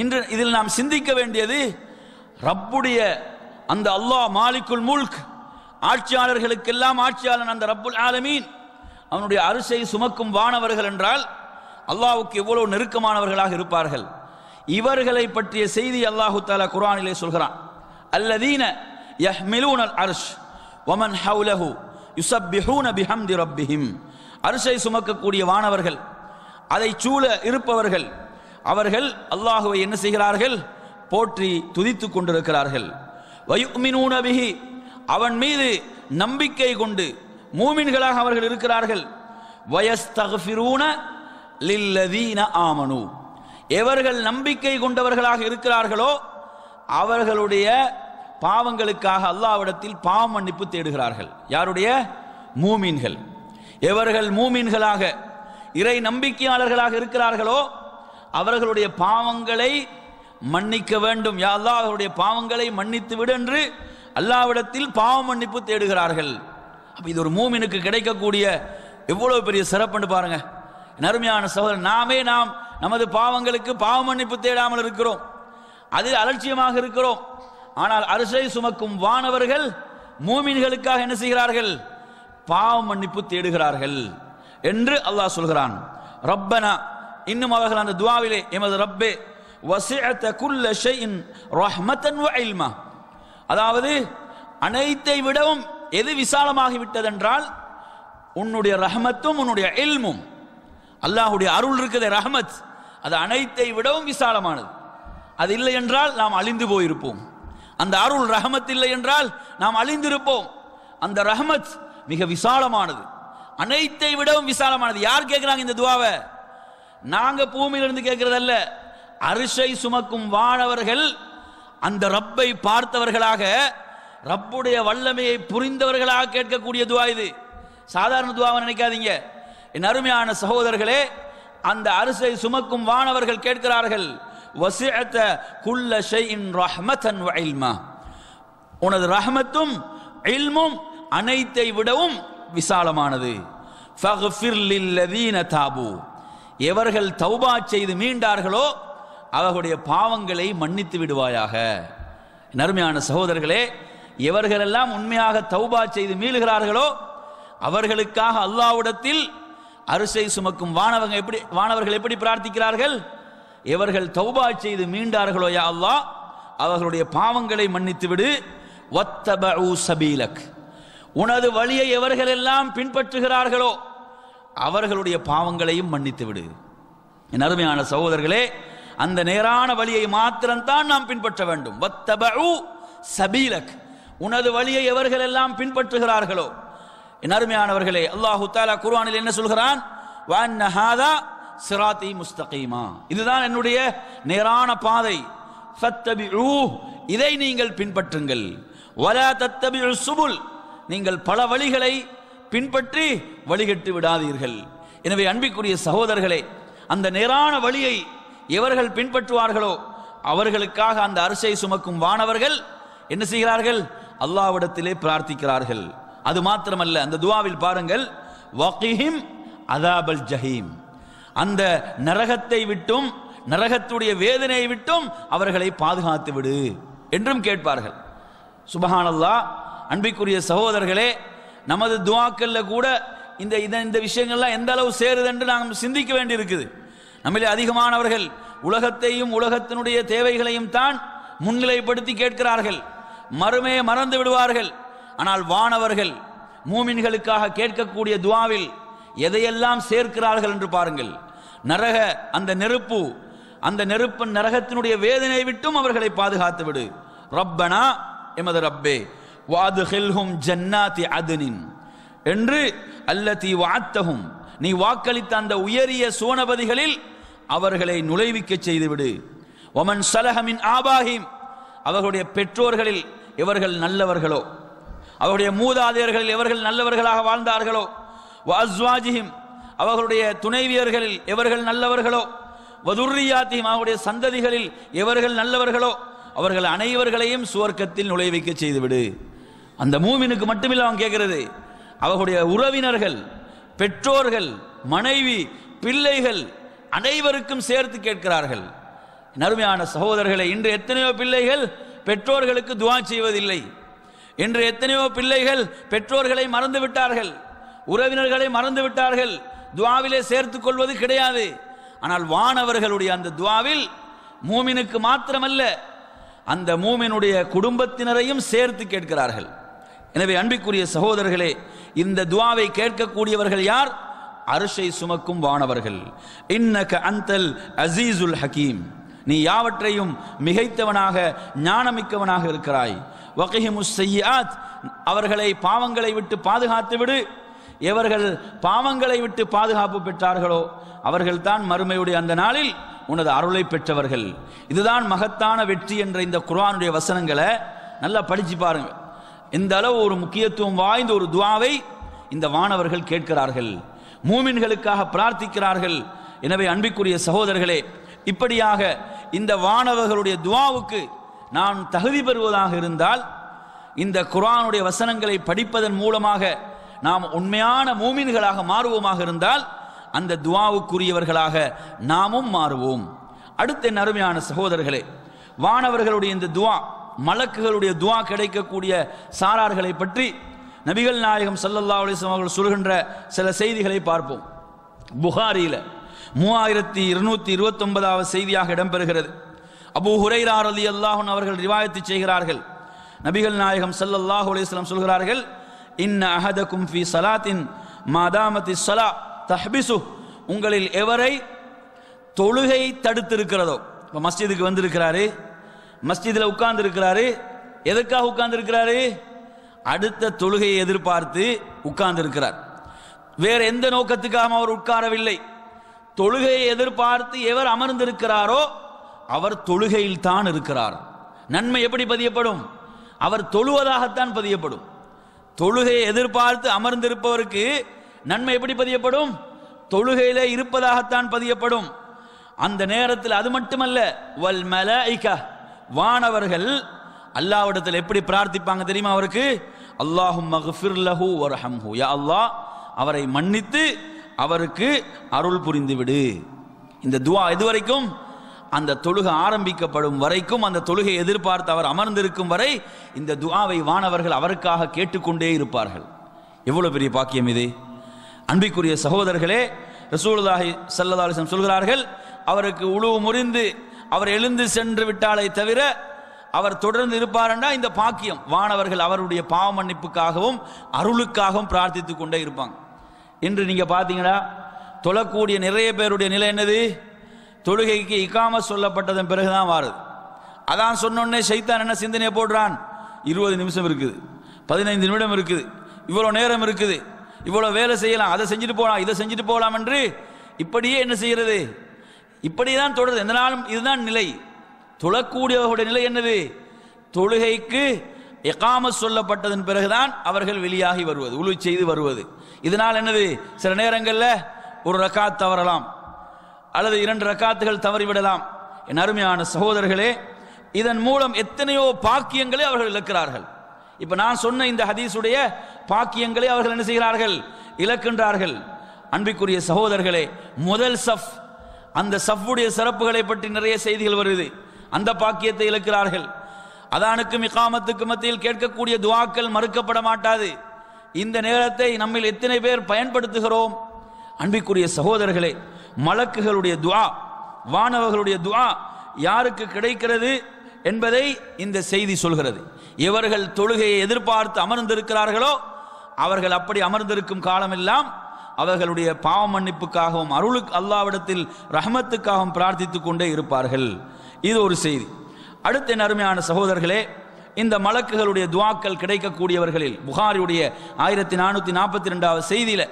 இன்று இதில் நாம் சிந்திக்க வேண்டியது, ரப்புடைய அந்த அல்லாஹ் மாலிக்குல் முல்க், ஆட்சியாளர்களுக்கெல்லாம் ஆட்சியாளன் அந்த ரப்புல் ஆலமீன், அவனுடைய அரிசை சுமக்கும் வானவர்கள் என்றால் அல்லாஹ்வுக்கு எவ்வளவு நெருக்கமானவர்களாக இருப்பார்கள். இவர்களை பற்றிய செய்தி அல்லாஹு தஆலா குர்ஆனிலே சொல்கிறான், அல்லதீன யஹ்மிலூனல் அர்ஷ் வமன் ஹவ்லஹு யுஸப்பிஹூன பிஹம்தி ரப்பிஹிம், அர்ஷை சுமக்கக்கூடிய வானவர்கள், அதை சூழ இருப்பவர்கள், அவர்கள் அல்லாஹுவை என்ன செய்கிறார்கள்? போற்றி துதித்துக் கொண்டிருக்கிறார்கள். வயுமினூன பிஹி, அவன் மீது நம்பிக்கை கொண்டு மூமின்களாக அவர்கள் இருக்கிறார்கள். வயஸ்தக்ஃபிரூன லில்லதீன ஆமனு, எவர்கள் நம்பிக்கை கொண்டவர்களாக இருக்கிறார்களோ அவர்களுடைய பாவங்களுக்காக அல்லாஹ்விடத்தில் பாவ மன்னிப்பு தேடுகிறார்கள். யாருடைய? மூமின்கள். எவர்கள் மூமின்களாக இறை நம்பிக்கையாளர்களாக இருக்கிறார்களோ அவர்களுடைய பாவங்களை மன்னிக்க வேண்டும். யா அல்லாஹ் அவருடைய பாவங்களை மன்னித்து விடு என்று அல்லாஹ்விடத்தில் பாவ மன்னிப்பு தேடுகிறார்கள். அப்ப இது ஒரு மூமினுக்கு கிடைக்கக்கூடிய எவ்வளவு பெரிய சிறப்புன்னு பாருங்க. நறுமையான சகோதரன், நாம் நமது பாவங்களுக்கு பாவ மன்னிப்பு தேடாமல் இருக்கிறோம், அதில் அலட்சியமாக இருக்கிறோம். ஆனால் அரிசை சுமக்கும் வானவர்கள் மூமின்களுக்காக என்ன செய்கிறார்கள்? பாவ மன்னிப்பு தேடுகிறார்கள் என்று அல்லாஹ் சொல்கிறான். ரப்பனா, இன்னும் அவர்கள் அந்த துஆவிலே எமது ரப்பே வஸிஅத குல்ல ஷைஇன் ரஹ்மத்தன் வ இல்மா, அதாவது அனைத்தை விடவும் எது விசாலமாகி விட்டதென்றால் உன்னுடைய ரஹ்மத்தும் உன்னுடைய இல்மும். அல்லாஹ்வுடைய அருள் இருக்குது, ரஹ்மத், அது அனைத்தை விடவும் விசாலமானது. அது இல்லை என்றால் நாம் அழிந்து போயிருப்போம். அந்த அருள் ரஹமத் இல்லை என்றால் நாம் அழிந்திருப்போம். அந்த ரஹமத் மிக விசாலமானது, அனைத்தை விடவும் விசாலமானது. யார் கேட்கிறாங்க இந்த துஆவை? நாங்க பூமியிலிருந்து கேட்கிறதல்ல, அரிசை சுமக்கும் வானவர்கள் அந்த ரப்பை பார்த்தவர்களாக, ரப்புடைய வல்லமையை புரிந்தவர்களாக கேட்கக்கூடிய துஆ இது. சாதாரண துஆவை நினைக்காதீங்க என் அருமையான சகோதரர்களே. அந்த அரிசை சுமக்கும் வானவர்கள் கேட்கிறார்கள், வஸிஅத குல்ல ஷைஇன் ரஹ்மத்தன் வ இல்மா, உனது ரஹ்மத்தும் இல்மும் அனைத்தை விடவும் விசாலமானது. ஃபக்ஃபிர் லில்லதீன தாபு, எவர்கள் தௌபா செய்து மீண்டார்களோ அவர்களுடைய பாவங்களை மன்னித்து விடுவாயாக. நறுமையான சகோதரர்களே, எவர்களெல்லாம் உண்மையாக தௌபா செய்து மீளுகிறார்களோ அவர்களுக்காக அல்லாஹ்விடத்தில் அரிசை சுமக்கும் வானவர்கள் எப்படி பிரார்த்திக்கிறார்கள்? எவர்கள் தௌபா செய்து மீண்டார்களோ யா அல்லாஹ் அவர்களுடைய பாவங்களை மன்னித்து விடு. வத்தபஉ சபீலக், உனது வழியை எவர்களெல்லாம் பின்பற்றுகிறார்களோ அவர்களுடைய பாவங்களையும் மன்னித்து விடு. என் அருமையான சகோதரர்களே, அந்த நேரான வழியை மாத்திரம்தான் நாம் பின்பற்ற வேண்டும். வத்தபஉ சபீலக், உனது வழியை எவர்களெல்லாம் பின்பற்றுகிறார்களோ. என் அருமையானவர்களே, அல்லாஹு தஆலா குர்ஆனில் என்ன சொல்கிறான்? வஅன்ன ஹாதா சிராத்தி முஸ்தகீமா, இதுதான் என்னுடைய நேரான பாதை. ஃபத்தபிஉ, இதை நீங்கள் பின்பற்றுங்கள். வலா தத்தபிஉ சுபுல், நீங்கள் பல வழிகளை பின்பற்றி வழிகட்டு விடாதீர்கள். எனவே அன்பிற்குரிய சகோதரர்களே, அந்த நேரான வழியை எவர்கள் பின்பற்றுவார்களோ அவர்களுக்காக அந்த அரிசை சுமக்கும் வானவர்கள் என்ன செய்கிறார்கள்? அல்லாஹ்விடத்திலே பிரார்த்திக்கிறார்கள். அது மாத்திரமல்ல, அந்த துஆவில் பாருங்கள், வகிஹிம் அதாபல் ஜஹீம், அந்த நரகத்தை விட்டும் நரகத்துடைய வேதனையை விட்டும் அவர்களை பாதுகாத்து விடு என்றும் கேட்பார்கள். சுபஹானல்லாஹ். அன்பிற்குரிய சகோதரர்களே, நமது துஆக்கள்ல கூட இந்த விஷயங்கள்லாம் எந்த அளவு சேருது என்று நாம் சிந்திக்க வேண்டி இருக்குது. நம்மளே அதிகமானவர்கள் உலகத்தையும் உலகத்தினுடைய தேவைகளையும் தான் முன்னிலைப்படுத்தி கேட்கிறார்கள், மறுமையை மறந்து விடுவார்கள். ஆனால் வானவர்கள் மூமின்களுக்காக கேட்கக்கூடிய துஆவில் எதையெல்லாம் சேர்க்கிறார்கள் என்று பாருங்கள். நரக அந்த நெருப்பு, அந்த நெருப்பின் நரகத்தினுடைய வேதனை விட்டும் அவர்களை பாதுகாத்து விடு. ரப்பனா, எமது ரப்பே, வாதுஹில்ஹும் ஜன்னாத்தி அத்னின் என்று அல்லதி வஅத்தஹும், நீ வாக்களித்த அந்த உயரிய சுவனபதிகளில் அவர்களை நுழைவிக்க செய்துவிடு. வமன் ஸலஹ மின் ஆபாஹிம், அவர்களுடைய பெற்றோர்களில் எவர்கள் நல்லவர்களோ, அவருடைய மூதாதையர்களில் எவர்கள் நல்லவர்களாக வாழ்ந்தார்களோ, வஅஸ்வாஜிஹிம், அவர்களுடைய துணைவியர்களில் எவர்கள் நல்லவர்களோ, வதுர்ரியாத்திஹிம், அவருடைய சந்ததிகளில் எவர்கள் நல்லவர்களோ அவர்கள் அனைவர்களையும் சுவர்க்கத்தில் நுழைவிக்க செய்துவிடு. அந்த மூமினுக்கு மட்டுமில்லை அவன் கேட்கிறது, அவர்களுடைய உறவினர்கள், பெற்றோர்கள், மனைவி, பிள்ளைகள் அனைவருக்கும் சேர்த்து கேட்கிறார்கள். நறுமையான சகோதரர்களை, இன்று எத்தனையோ பிள்ளைகள் பெற்றோர்களுக்கு துஆ செய்வதில்லை. இன்று எத்தனையோ பிள்ளைகள் பெற்றோர்களை மறந்து விட்டார்கள், உறவினர்களை மறந்து விட்டார்கள், துஆவிலே சேர்த்துக் கொள்வது கிடையாது. ஆனால் வானவர்களுடைய அந்த துஆவில் மூமினுக்கு மாத்திரமல்ல, அந்த மூமினுடைய குடும்பத்தினரையும் சேர்த்து கேட்கிறார்கள். எனவே அன்பிற்குரிய சகோதரர்களே, இந்த துஆவை கேட்கக்கூடியவர்கள் யார்? அர்ஷை சுமக்கும் வானவர்கள். இன்னக அன்தல் அஸீஸுல் ஹகீம், நீ யாவற்றையும் மிகைத்தவனாக ஞானமிக்கவனாக இருக்கிறாய். வகிஹிமுஸ் ஸய்யிஆத், அவர்களை பாவங்களை விட்டு பாதுகாத்து விடு. எவர்கள் பாவங்களை விட்டு பாதுகாப்பு பெற்றார்களோ அவர்கள் தான் மறுமையுடைய அந்த நாளில் உனது அருளை பெற்றவர்கள். இதுதான் மகத்தான வெற்றி என்ற இந்த குர்ஆனுடைய வசனங்களை நல்லா படிச்சு பாருங்க. இந்த அளவு ஒரு முக்கியத்துவம் வாய்ந்த ஒரு துஆவை இந்த வானவர்கள் கேட்கிறார்கள், மூமின்களுக்காக பிரார்த்திக்கிறார்கள். எனவே அன்பிற்குரிய சகோதரர்களே, இப்படியாக இந்த வானவர்களுடைய துஆவுக்கு நாம் தகுதி பெறுவதாக இருந்தால், இந்த குர்ஆனுடைய வசனங்களை படிப்பதன் மூலமாக நாம் உண்மையான மூமின்களாக மாறுவோமாக இருந்தால், அந்த துஆவுக்குரியவர்களாக நாமும் மாறுவோம். அடுத்த அருமையான சகோதரர்களே, வானவர்களுடைய இந்த துஆ, மலக்குகளுடைய துஆ கிடைக்கக்கூடிய சாரார்களை பற்றி நபிகள் நாயகம் ஸல்லல்லாஹு அலைஹி வஸல்லம் அவர்கள் சொல்கின்ற சில செய்திகளை பார்ப்போம். புகாரியில் 3229வது செய்தியாக இடம்பெறுகிறது. அபூ ஹுரைரா ரலியல்லாஹு அன்ஹு அவர்கள் ரிவாயத்து செய்கிறார்கள். நபிகள் நாயகம் ஸல்லல்லாஹு அலைஹி வஸல்லம் சொல்கிறார்கள், இன்ன அஹதக்கும் ஃபீ ஸலாத்தின் மாதாமத்தி ஸலா தஹ்பிசு, உங்களில் எவரை தொழுகை தடுத்திருக்கிறதோ, இப்போ மஸ்ஜிதுக்கு வந்திருக்கிறாரு, மஸ்ஜிதில் உட்கார்ந்து இருக்கிறாரு, எதற்காக உட்கார்ந்து இருக்கிறாரு? அடுத்த தொழுகையை எதிர்பார்த்து உட்கார்ந்து இருக்கிறார். வேற எந்த நோக்கத்துக்காக அவர் உட்காரவில்லை. தொழுகையை எதிர்பார்த்து எவர் அமர்ந்திருக்கிறாரோ அவர் தொழுகையில் தான் இருக்கிறார். நன்மை எப்படி பதியப்படும்? அவர் தொழுவதாகத்தான் பதியப்படும். தொழுகையை எதிர்பார்த்து அமர்ந்திருப்பவருக்கு நன்மை எப்படி பதியப்படும்? தொழுகையிலே இருப்பதாகத்தான் பதியப்படும். அந்த நேரத்தில் அது மட்டுமல்ல, வல் மலாயிகா, வானவர்கள் அல்லாஹ்விடத்தில் எப்படி பிரார்த்திப்பாங்க தெரியுமா? அவருக்கு அல்லாஹும்ம ஃகிஃபிர் லஹு வர்ஹம்ஹு, யா அல்லாஹ் அவரை மன்னித்து அவருக்கு அருள் புரிந்து விடு. இந்த துஆ எதுவரைக்கும்? அந்த தொழுகை ஆரம்பிக்கப்படும் வரைக்கும், அந்த தொழுகையை எதிர்பார்த்து அவர் அமர்ந்திருக்கும் வரை இந்த துஆவை வானவர்கள் அவருக்காக கேட்டுக்கொண்டே இருப்பார்கள். எவ்வளவு பெரிய பாக்கியம் இது! அன்பிற்குரிய சகோதரர்களே, ரசூலுல்லாஹி ஸல்லல்லாஹு அலைஹி வஸல்லம் சொல்கிறார்கள், அவருக்கு உழுவு முறிந்து அவர் எழுந்து சென்று விட்டாலே தவிர அவர் தொடர்ந்து இருப்பார்னா இந்த பாக்கியம். வானவர்கள் அவருடைய பாவ மன்னிப்புக்காகவும் அருளுக்காகவும் பிரார்த்தித்துக் கொண்டே இருப்பாங்க. இன்று நீங்க பார்த்தீங்கன்னா தொழக்கூடிய நிறைய பேருடைய நிலை என்னது? தொழுகைக்கு இகாமத் சொல்லப்பட்டதன் பிறகுதான் வாருது. அதான் சொன்னோடனே ஷைத்தான் என்ன சிந்தனையை போடுறான்? 20 நிமிஷம் இருக்குது, 15 நிமிடம் இருக்குது, இவ்வளோ நேரம் இருக்குது, இவ்வளோ வேலை செய்யலாம், அதை செஞ்சுட்டு போகலாம், இதை செஞ்சுட்டு போகலாம் என்று இப்படியே என்ன செய்கிறது? இப்படிதான் தொடருது. எந்த நாளும் இதுதான் நிலை. தொழக்கூடியவர்களுடைய நிலை என்னது? தொழுகைக்கு இகாமத் சொல்லப்பட்டதன் பிறகுதான் அவர்கள் வெளியாகி வருவது, உழு செய்து வருவது. இதனால் என்னது? சில நேரங்களில் ஒரு ரக்காத் தவறலாம், அல்லது 2 ரக்காத்துகள் தவறிவிடலாம். என் அருமையான சகோதரர்களே, இதன் மூலம் எத்தனையோ பாக்கியங்களை அவர்கள் இழக்கிறார்கள். இப்ப நான் சொன்ன இந்த ஹதீஸுடைய பாக்கியங்களை அவர்கள் என்ன செய்கிறார்கள்? இழக்கின்றார்கள். அன்பிற்குரிய சகோதரர்களே, முதல் சஃப், அந்த சஃப்புடைய சிறப்புகளை பற்றி நிறைய செய்திகள் வருது. அந்த பாக்கியத்தை இழக்கிறார்கள். அதானுக்கும் இகாமத்துக்கும் மத்தியில் கேட்கக்கூடிய துஆக்கள் மறுக்கப்பட மாட்டாது. இந்த நேரத்தை நம்மில் எத்தனை பேர் பயன்படுத்துகிறோம்? அன்பிற்குரிய சகோதரர்களே, மலக்குகளுடைய துஆ, வானவர்களுடைய துஆ யாருக்கு கிடைக்கிறது என்பதை இந்த செய்தி சொல்கிறது. எவர்கள் தொழுகையை எதிர்பார்த்து அமர்ந்திருக்கிறார்களோ அவர்கள் அப்படி அமர்ந்திருக்கும் காலமெல்லாம் அவர்களுடைய பாவ மன்னிப்புக்காகவும் அருளுக்கு அல்லாஹ்விடத்தில் ரஹ்மத்துக்காகவும் பிரார்த்தித்துக் கொண்டே இருப்பார்கள். இது ஒரு செய்தி. அடுத்த அருமையான சகோதரர்களே, இந்த மலக்குகளுடைய துஆக்கள் கிடைக்கக்கூடியவர்களில் புகாரியுடைய 1442வது செய்தியில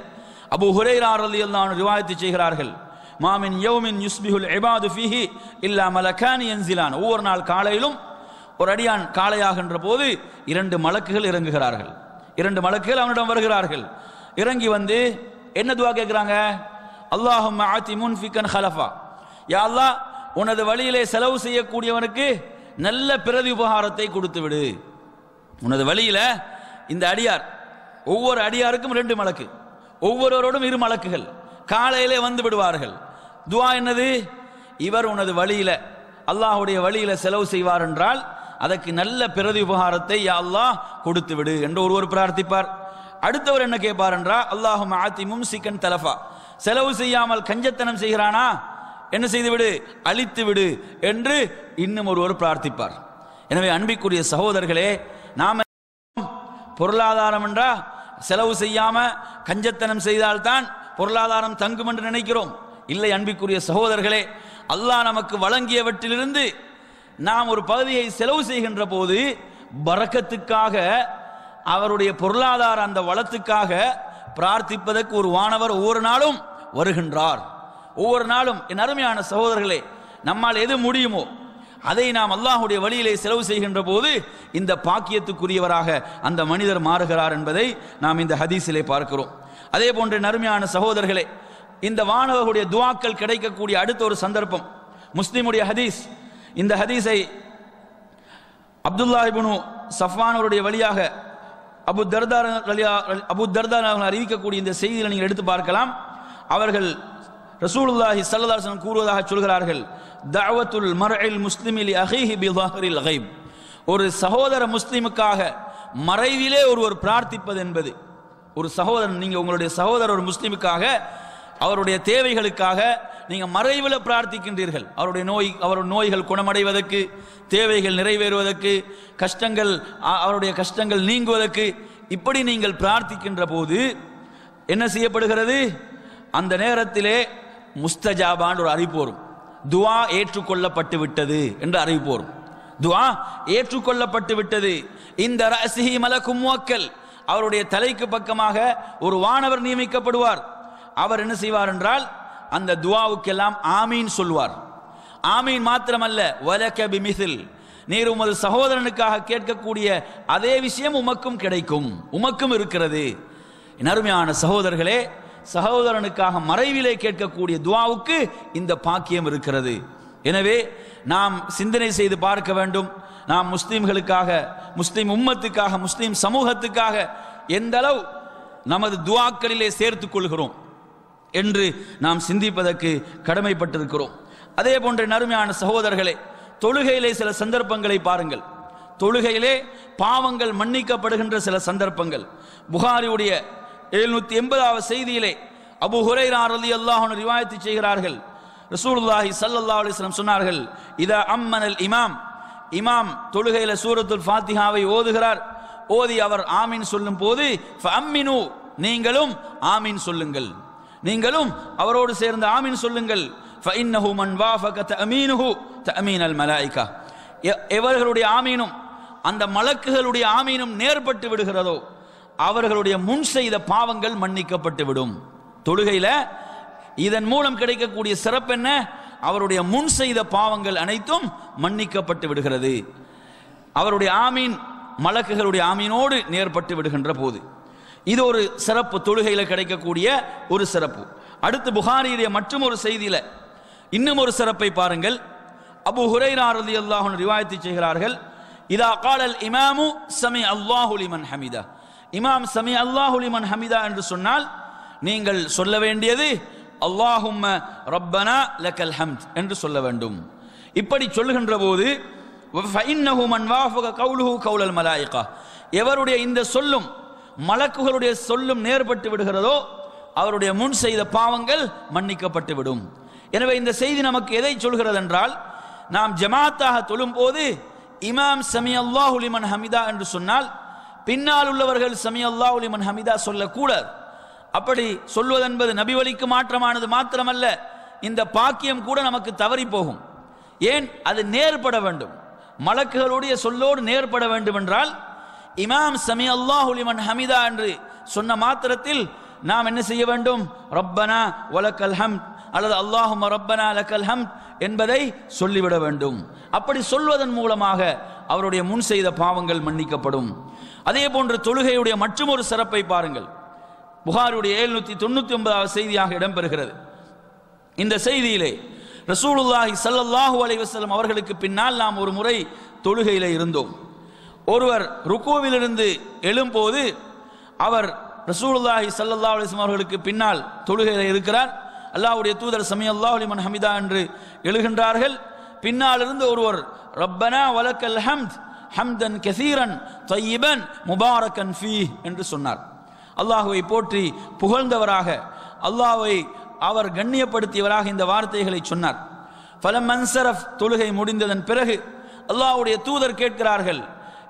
அபூ ஹுரைரா ரலியல்லாஹு அன்ஹு ரிவாயத்து செய்கிறார்கள், மாமின் யௌமின் யுஸ்பிஹுல் இபாது ஃபீஹி இல்லா மலக்கானி யன்சிலான். ஒவ்வொரு நாள் காலையிலும் ஒரு அடியான் காலையாகின்ற போது 2 மலக்குகள் இறங்குகிறார்கள். 2 மலக்குகள் அவனிடம் வருகிறார்கள். இறங்கி வந்து என்ன துஆ கேட்கிறாங்க? அல்லாஹும்ம ஆதி முன்ஃபிகன் ஹலஃபா, யா அல்லாஹ் உனது வழியிலே செலவு செய்யக்கூடியவனுக்கு நல்ல பிரதி உபகாரத்தை கொடுத்து விடு. உனது வழியில இந்த அடியார், ஒவ்வொரு அடியாருக்கும் 2 மலக்கு, ஒவ்வொருவரோடும் 2 மலக்குகள் காலையிலே வந்து விடுவார்கள். துஆ என்னது? இவர் உனது வழியில, அல்லாஹ்வுடைய வழியில செலவு செய்வார் என்றால் அதற்கு நல்ல பிரதி உபகாரத்தை யா அல்லாஹ் கொடுத்து விடு என்று ஒருவர் பிரார்த்திப்பார். அடுத்தவர் என்ன கேட்பார் என்றால், அல்லாஹும்ம ஆதி மும்சிகன் தலஃபா, செலவு செய்யாமல் கஞ்சத்தனம் செய்கிறானா, என்ன செய்து விடு, அழித்து விடு என்று இன்னும் ஒருவர் பிரார்த்திப்பார். எனவே அன்பிற்குரிய சகோதரர்களே, நாம பொருளாதாரம் என்றா செலவு செய்யாம கஞ்சத்தனம் செய்தால்தான் பொருளாதாரம் தங்கும் என்று நினைக்கிறோம். இல்லை அன்பிற்குரிய சகோதரர்களே, அல்லாஹ் நமக்கு வழங்கியவற்றிலிருந்து நாம் ஒரு பகுதியை செலவு செய்கின்ற போது பரக்கத்துக்காக, அவருடைய பொருளாதார அந்த வளத்துக்காக பிரார்த்திப்பதற்கு ஒரு வானவர் ஒவ்வொரு நாளும் வருகின்றார். ஒவ்வொரு நாளும். என் அருமையான சகோதரர்களே, நம்மால் எது முடியுமோ அதை நாம் அல்லாஹ்வுடைய வழியிலே செலவு செய்கின்ற போது இந்த பாக்கியத்துக்குரியவராக அந்த மனிதர் மாறுகிறார் என்பதை நாம் இந்த ஹதீஸிலே பார்க்கிறோம். அதே போன்ற நறுமையான சகோதரர்களே, இந்த வானவர்களுடைய துஆக்கள் கிடைக்கக்கூடிய அடுத்த ஒரு சந்தர்ப்பம் முஸ்லிமுடைய ஹதீஸ். இந்த ஹதீஸை அப்துல்லாஹ் இப்னு சஃப்வான் அவருடைய வழியாக அபு தர்தா அறிவிக்கக்கூடிய இந்த செய்தியை நீங்கள் எடுத்து பார்க்கலாம். அவர்கள் ரசூலுல்லாஹி ஸல்லல்லாஹு அலைஹி வஸல்லம் கூறுவதாக சொல்கிறார்கள், தஅவத்துல் மர்இல் முஸ்லிமி லி அஹீஹி பி ظஹரில் கைப். ஒரு சகோதர முஸ்லிமுக்காக மறைவிலே ஒருவர் பிரார்த்திப்பது என்பது, ஒரு சகோதரன், நீங்க உங்களுடைய சகோதரர் ஒரு முஸ்லிமுக்காக அவருடைய தேவைகளுக்காக நீங்க மறைவில் பிரார்த்திக்கின்றீர்கள். அவருடைய நோய்கள் குணமடைவதற்கு, தேவைகள் நிறைவேறுவதற்கு, அவருடைய கஷ்டங்கள் நீங்குவதற்கு, இப்படி நீங்கள் பிரார்த்திக்கின்ற போது என்ன செய்யப்படுகிறது? அந்த நேரத்திலே முஸ்தஜாபான் ஒரு அறிவிப்பு வரும். துஆ ஏற்றுக்கொள்ளப்பட்டு விட்டது என்று அறிவிப்பு வரும். துஆ ஏற்றுக்கொள்ளப்பட்டு விட்டது. இந்த ரஅஸிஹி மலக்கும் முவக்கல், அவருடைய தலைக்கு பக்கமாக ஒரு வானவர் நியமிக்கப்படுவார். அவர் என்ன செய்வார் என்றால் அந்த துஆவுக்கெல்லாம் ஆமீன் சொல்வார். ஆமீன் மாத்திரமல்ல, வலக பிமிஸ்ல், நீர் உமது சகோதரனுக்காக கேட்கக்கூடிய அதே விஷயம் உமக்கும் கிடைக்கும், உமக்கும் இருக்கிறது. அருமையான சகோதரர்களே, சகோதரனுக்காக மறைவிலே கேட்கக்கூடிய துஆவுக்கு இந்த பாக்கியம் இருக்கிறது. எனவே நாம் சிந்தனை செய்து பார்க்க வேண்டும். நாம் முஸ்லிம்களுக்காக, முஸ்லிம் உம்மத்துக்காக, முஸ்லிம் சமூகத்துக்காக எந்த அளவு நமது துஆக்களிலே சேர்த்துக் கொள்கிறோம் என்று நாம் சிந்திப்பதற்கு கடமைப்பட்டிருக்கிறோம். அதே போன்ற நறுமையான சகோதரர்களே, தொழுகையிலே சில சந்தர்ப்பங்களை பாருங்கள். தொழுகையிலே பாவங்கள் மன்னிக்கப்படுகின்ற சில சந்தர்ப்பங்கள். புகாரியுடைய 780வது செய்தியிலே அபூ ஹுரைரா ரலியல்லாஹு அன்ஹு ரிவாயத் செய்கிறார்கள். ரசூலுல்லாஹி ஸல்லல்லாஹு அலைஹி வஸல்லம் சொன்னார்கள், இதா அம்மனல் இமாம் தொழுகையில சூரத்துல் ஃபாத்திஹாவை ஓதுகிறார். ஓதி அவர் ஆமீன் சொல்லும் போது ஃபஅம்மினு, நீங்களும் ஆமீன் சொல்லுங்கள், நீங்களும் அவரோடு சேர்ந்து ஆமீன் சொல்லுங்கள். ஃபஇன்னஹு மன் வாஃபக தஅமீனுஹு தஅமீனல் மலாயிகா, எவர்களுடைய ஆமீனும் அந்த மலக்குகளுடைய ஆமீனும் நேர்பட்டு விடுகிறதோ அவர்களுடைய முன் செய்த பாவங்கள் மன்னிக்கப்பட்டு விடும். தொழுகையில இதன் மூலம் கிடைக்கக்கூடிய சிறப்பு என்ன? அவருடைய முன் செய்த பாவங்கள் அனைத்தும் மன்னிக்கப்பட்டு விடுகிறது. அவருடைய ஆமீன் மலக்குகளுடைய ஆமீனோடு நேர்பட்டு விடுகின்ற போது இது ஒரு சிறப்பு, தொழுகையில கிடைக்கக்கூடிய ஒரு சிறப்பு. அடுத்து புகாரியுடைய மற்றும் ஒரு செய்தியில இன்னும் ஒரு சிறப்பை பாருங்கள். அபூ ஹுரைரா ரலியல்லாஹு அன்ஹு ரிவாயத் செய்கிறார்கள், இதா காலல் இமாமு சமி அல்லாஹு லிமன் ஹமிதா, இமாம் சமி அல்லாஹு லிமன் ஹமிதா என்று சொன்னால் நீங்கள் சொல்ல வேண்டியது அல்லாஹும்ம ரப்பனா லக்கல் ஹம்த் என்று சொல்ல வேண்டும். இப்படி சொல்லுகின்ற போது ஃபஇன்னஹு மன் வாஃபக கௌலுஹு கௌலல் மலாயிகா, எவருடைய இந்த சொல்லும் மலக்குகளுடைய சொல்லும் நேர்பட்டு விடுகிறதோ அவருடைய முன் செய்த பாவங்கள் மன்னிக்கப்பட்டு விடும். எனவே இந்த செய்தி நமக்கு எதை சொல்கிறது என்றால், நாம் ஜமாத்தாக தொழும் போது இமாம் சமி அல்லாஹு லிமன் ஹமிதா என்று சொன்னால் பின்னால் உள்ளவர்கள் சமி அல்லாஹு லிமன் ஹமிதா சொல்லக்கூடாது. அப்படி சொல்வதென்பது நபி வழிக்கு மாற்றமானது மாத்திரமல்ல, இந்த பாக்கியம் கூட நமக்கு தவறி போகும். ஏன்? அது நேர்பட வேண்டும், மலக்குகளுடைய சொல்லோடு நேர்பட வேண்டும். என்றால் இமாம் சமி அல்லாஹு லிமன் ஹமிதா என்று சொன்ன மாத்திரத்தில் நாம் என்ன செய்ய வேண்டும்? ரப்பனா வலக்கல் ஹம்த் அல்லது அல்லாஹும்ம ரப்பனா லக்கல் ஹம்த் என்பதை சொல்லிவிட வேண்டும். அப்படி சொல்வதன் மூலமாக அவருடைய முன் செய்த பாவங்கள் மன்னிக்கப்படும். அதே போன்று தொழுகையுடைய மற்றும் ஒரு சிறப்பை பாருங்கள். புகாரியுடைய 799வது செய்தியாக இடம்பெறுகிறது. இந்த செய்தியிலே ரசூலுல்லாஹி ஸல்லல்லாஹு அலைஹி வஸல்லம் அவர்களுக்கு பின்னால் நாம் ஒரு முறை தொழுகையிலே இருந்தோம். ஒருவர் ருக்கூவிலிருந்து எழும்போது அவர் ரசூலுல்லாஹி ஸல்லல்லாஹு அலைஹி வஸல்லம் அவர்களுக்கு பின்னால் தொழுகையிலே இருக்கிறார். அல்லாஹ்வுடைய தூதர் சமி அல்லாஹு லிமன் ஹமிதா என்று எழுகின்றார்கள். பின்னால் இருந்து ஒருவர் ரப்பனா வலக்கல் ஹம்த் ஹம்தன் கஸீரன் தய்யிபன் முபாரக்கன் ஃபீஹ் என்று சொன்னார். அல்லாஹ்வை போற்றி புகழ்ந்தவராக, அல்லாஹ்வை அவர் கண்ணியப்படுத்தியவராக இந்த வார்த்தைகளை சொன்னார். ஃபலம் மன்சரஃப், தொழுகை முடிந்ததன் பிறகு அல்லாஹ்வுடைய தூதர் கேட்கிறார்கள்,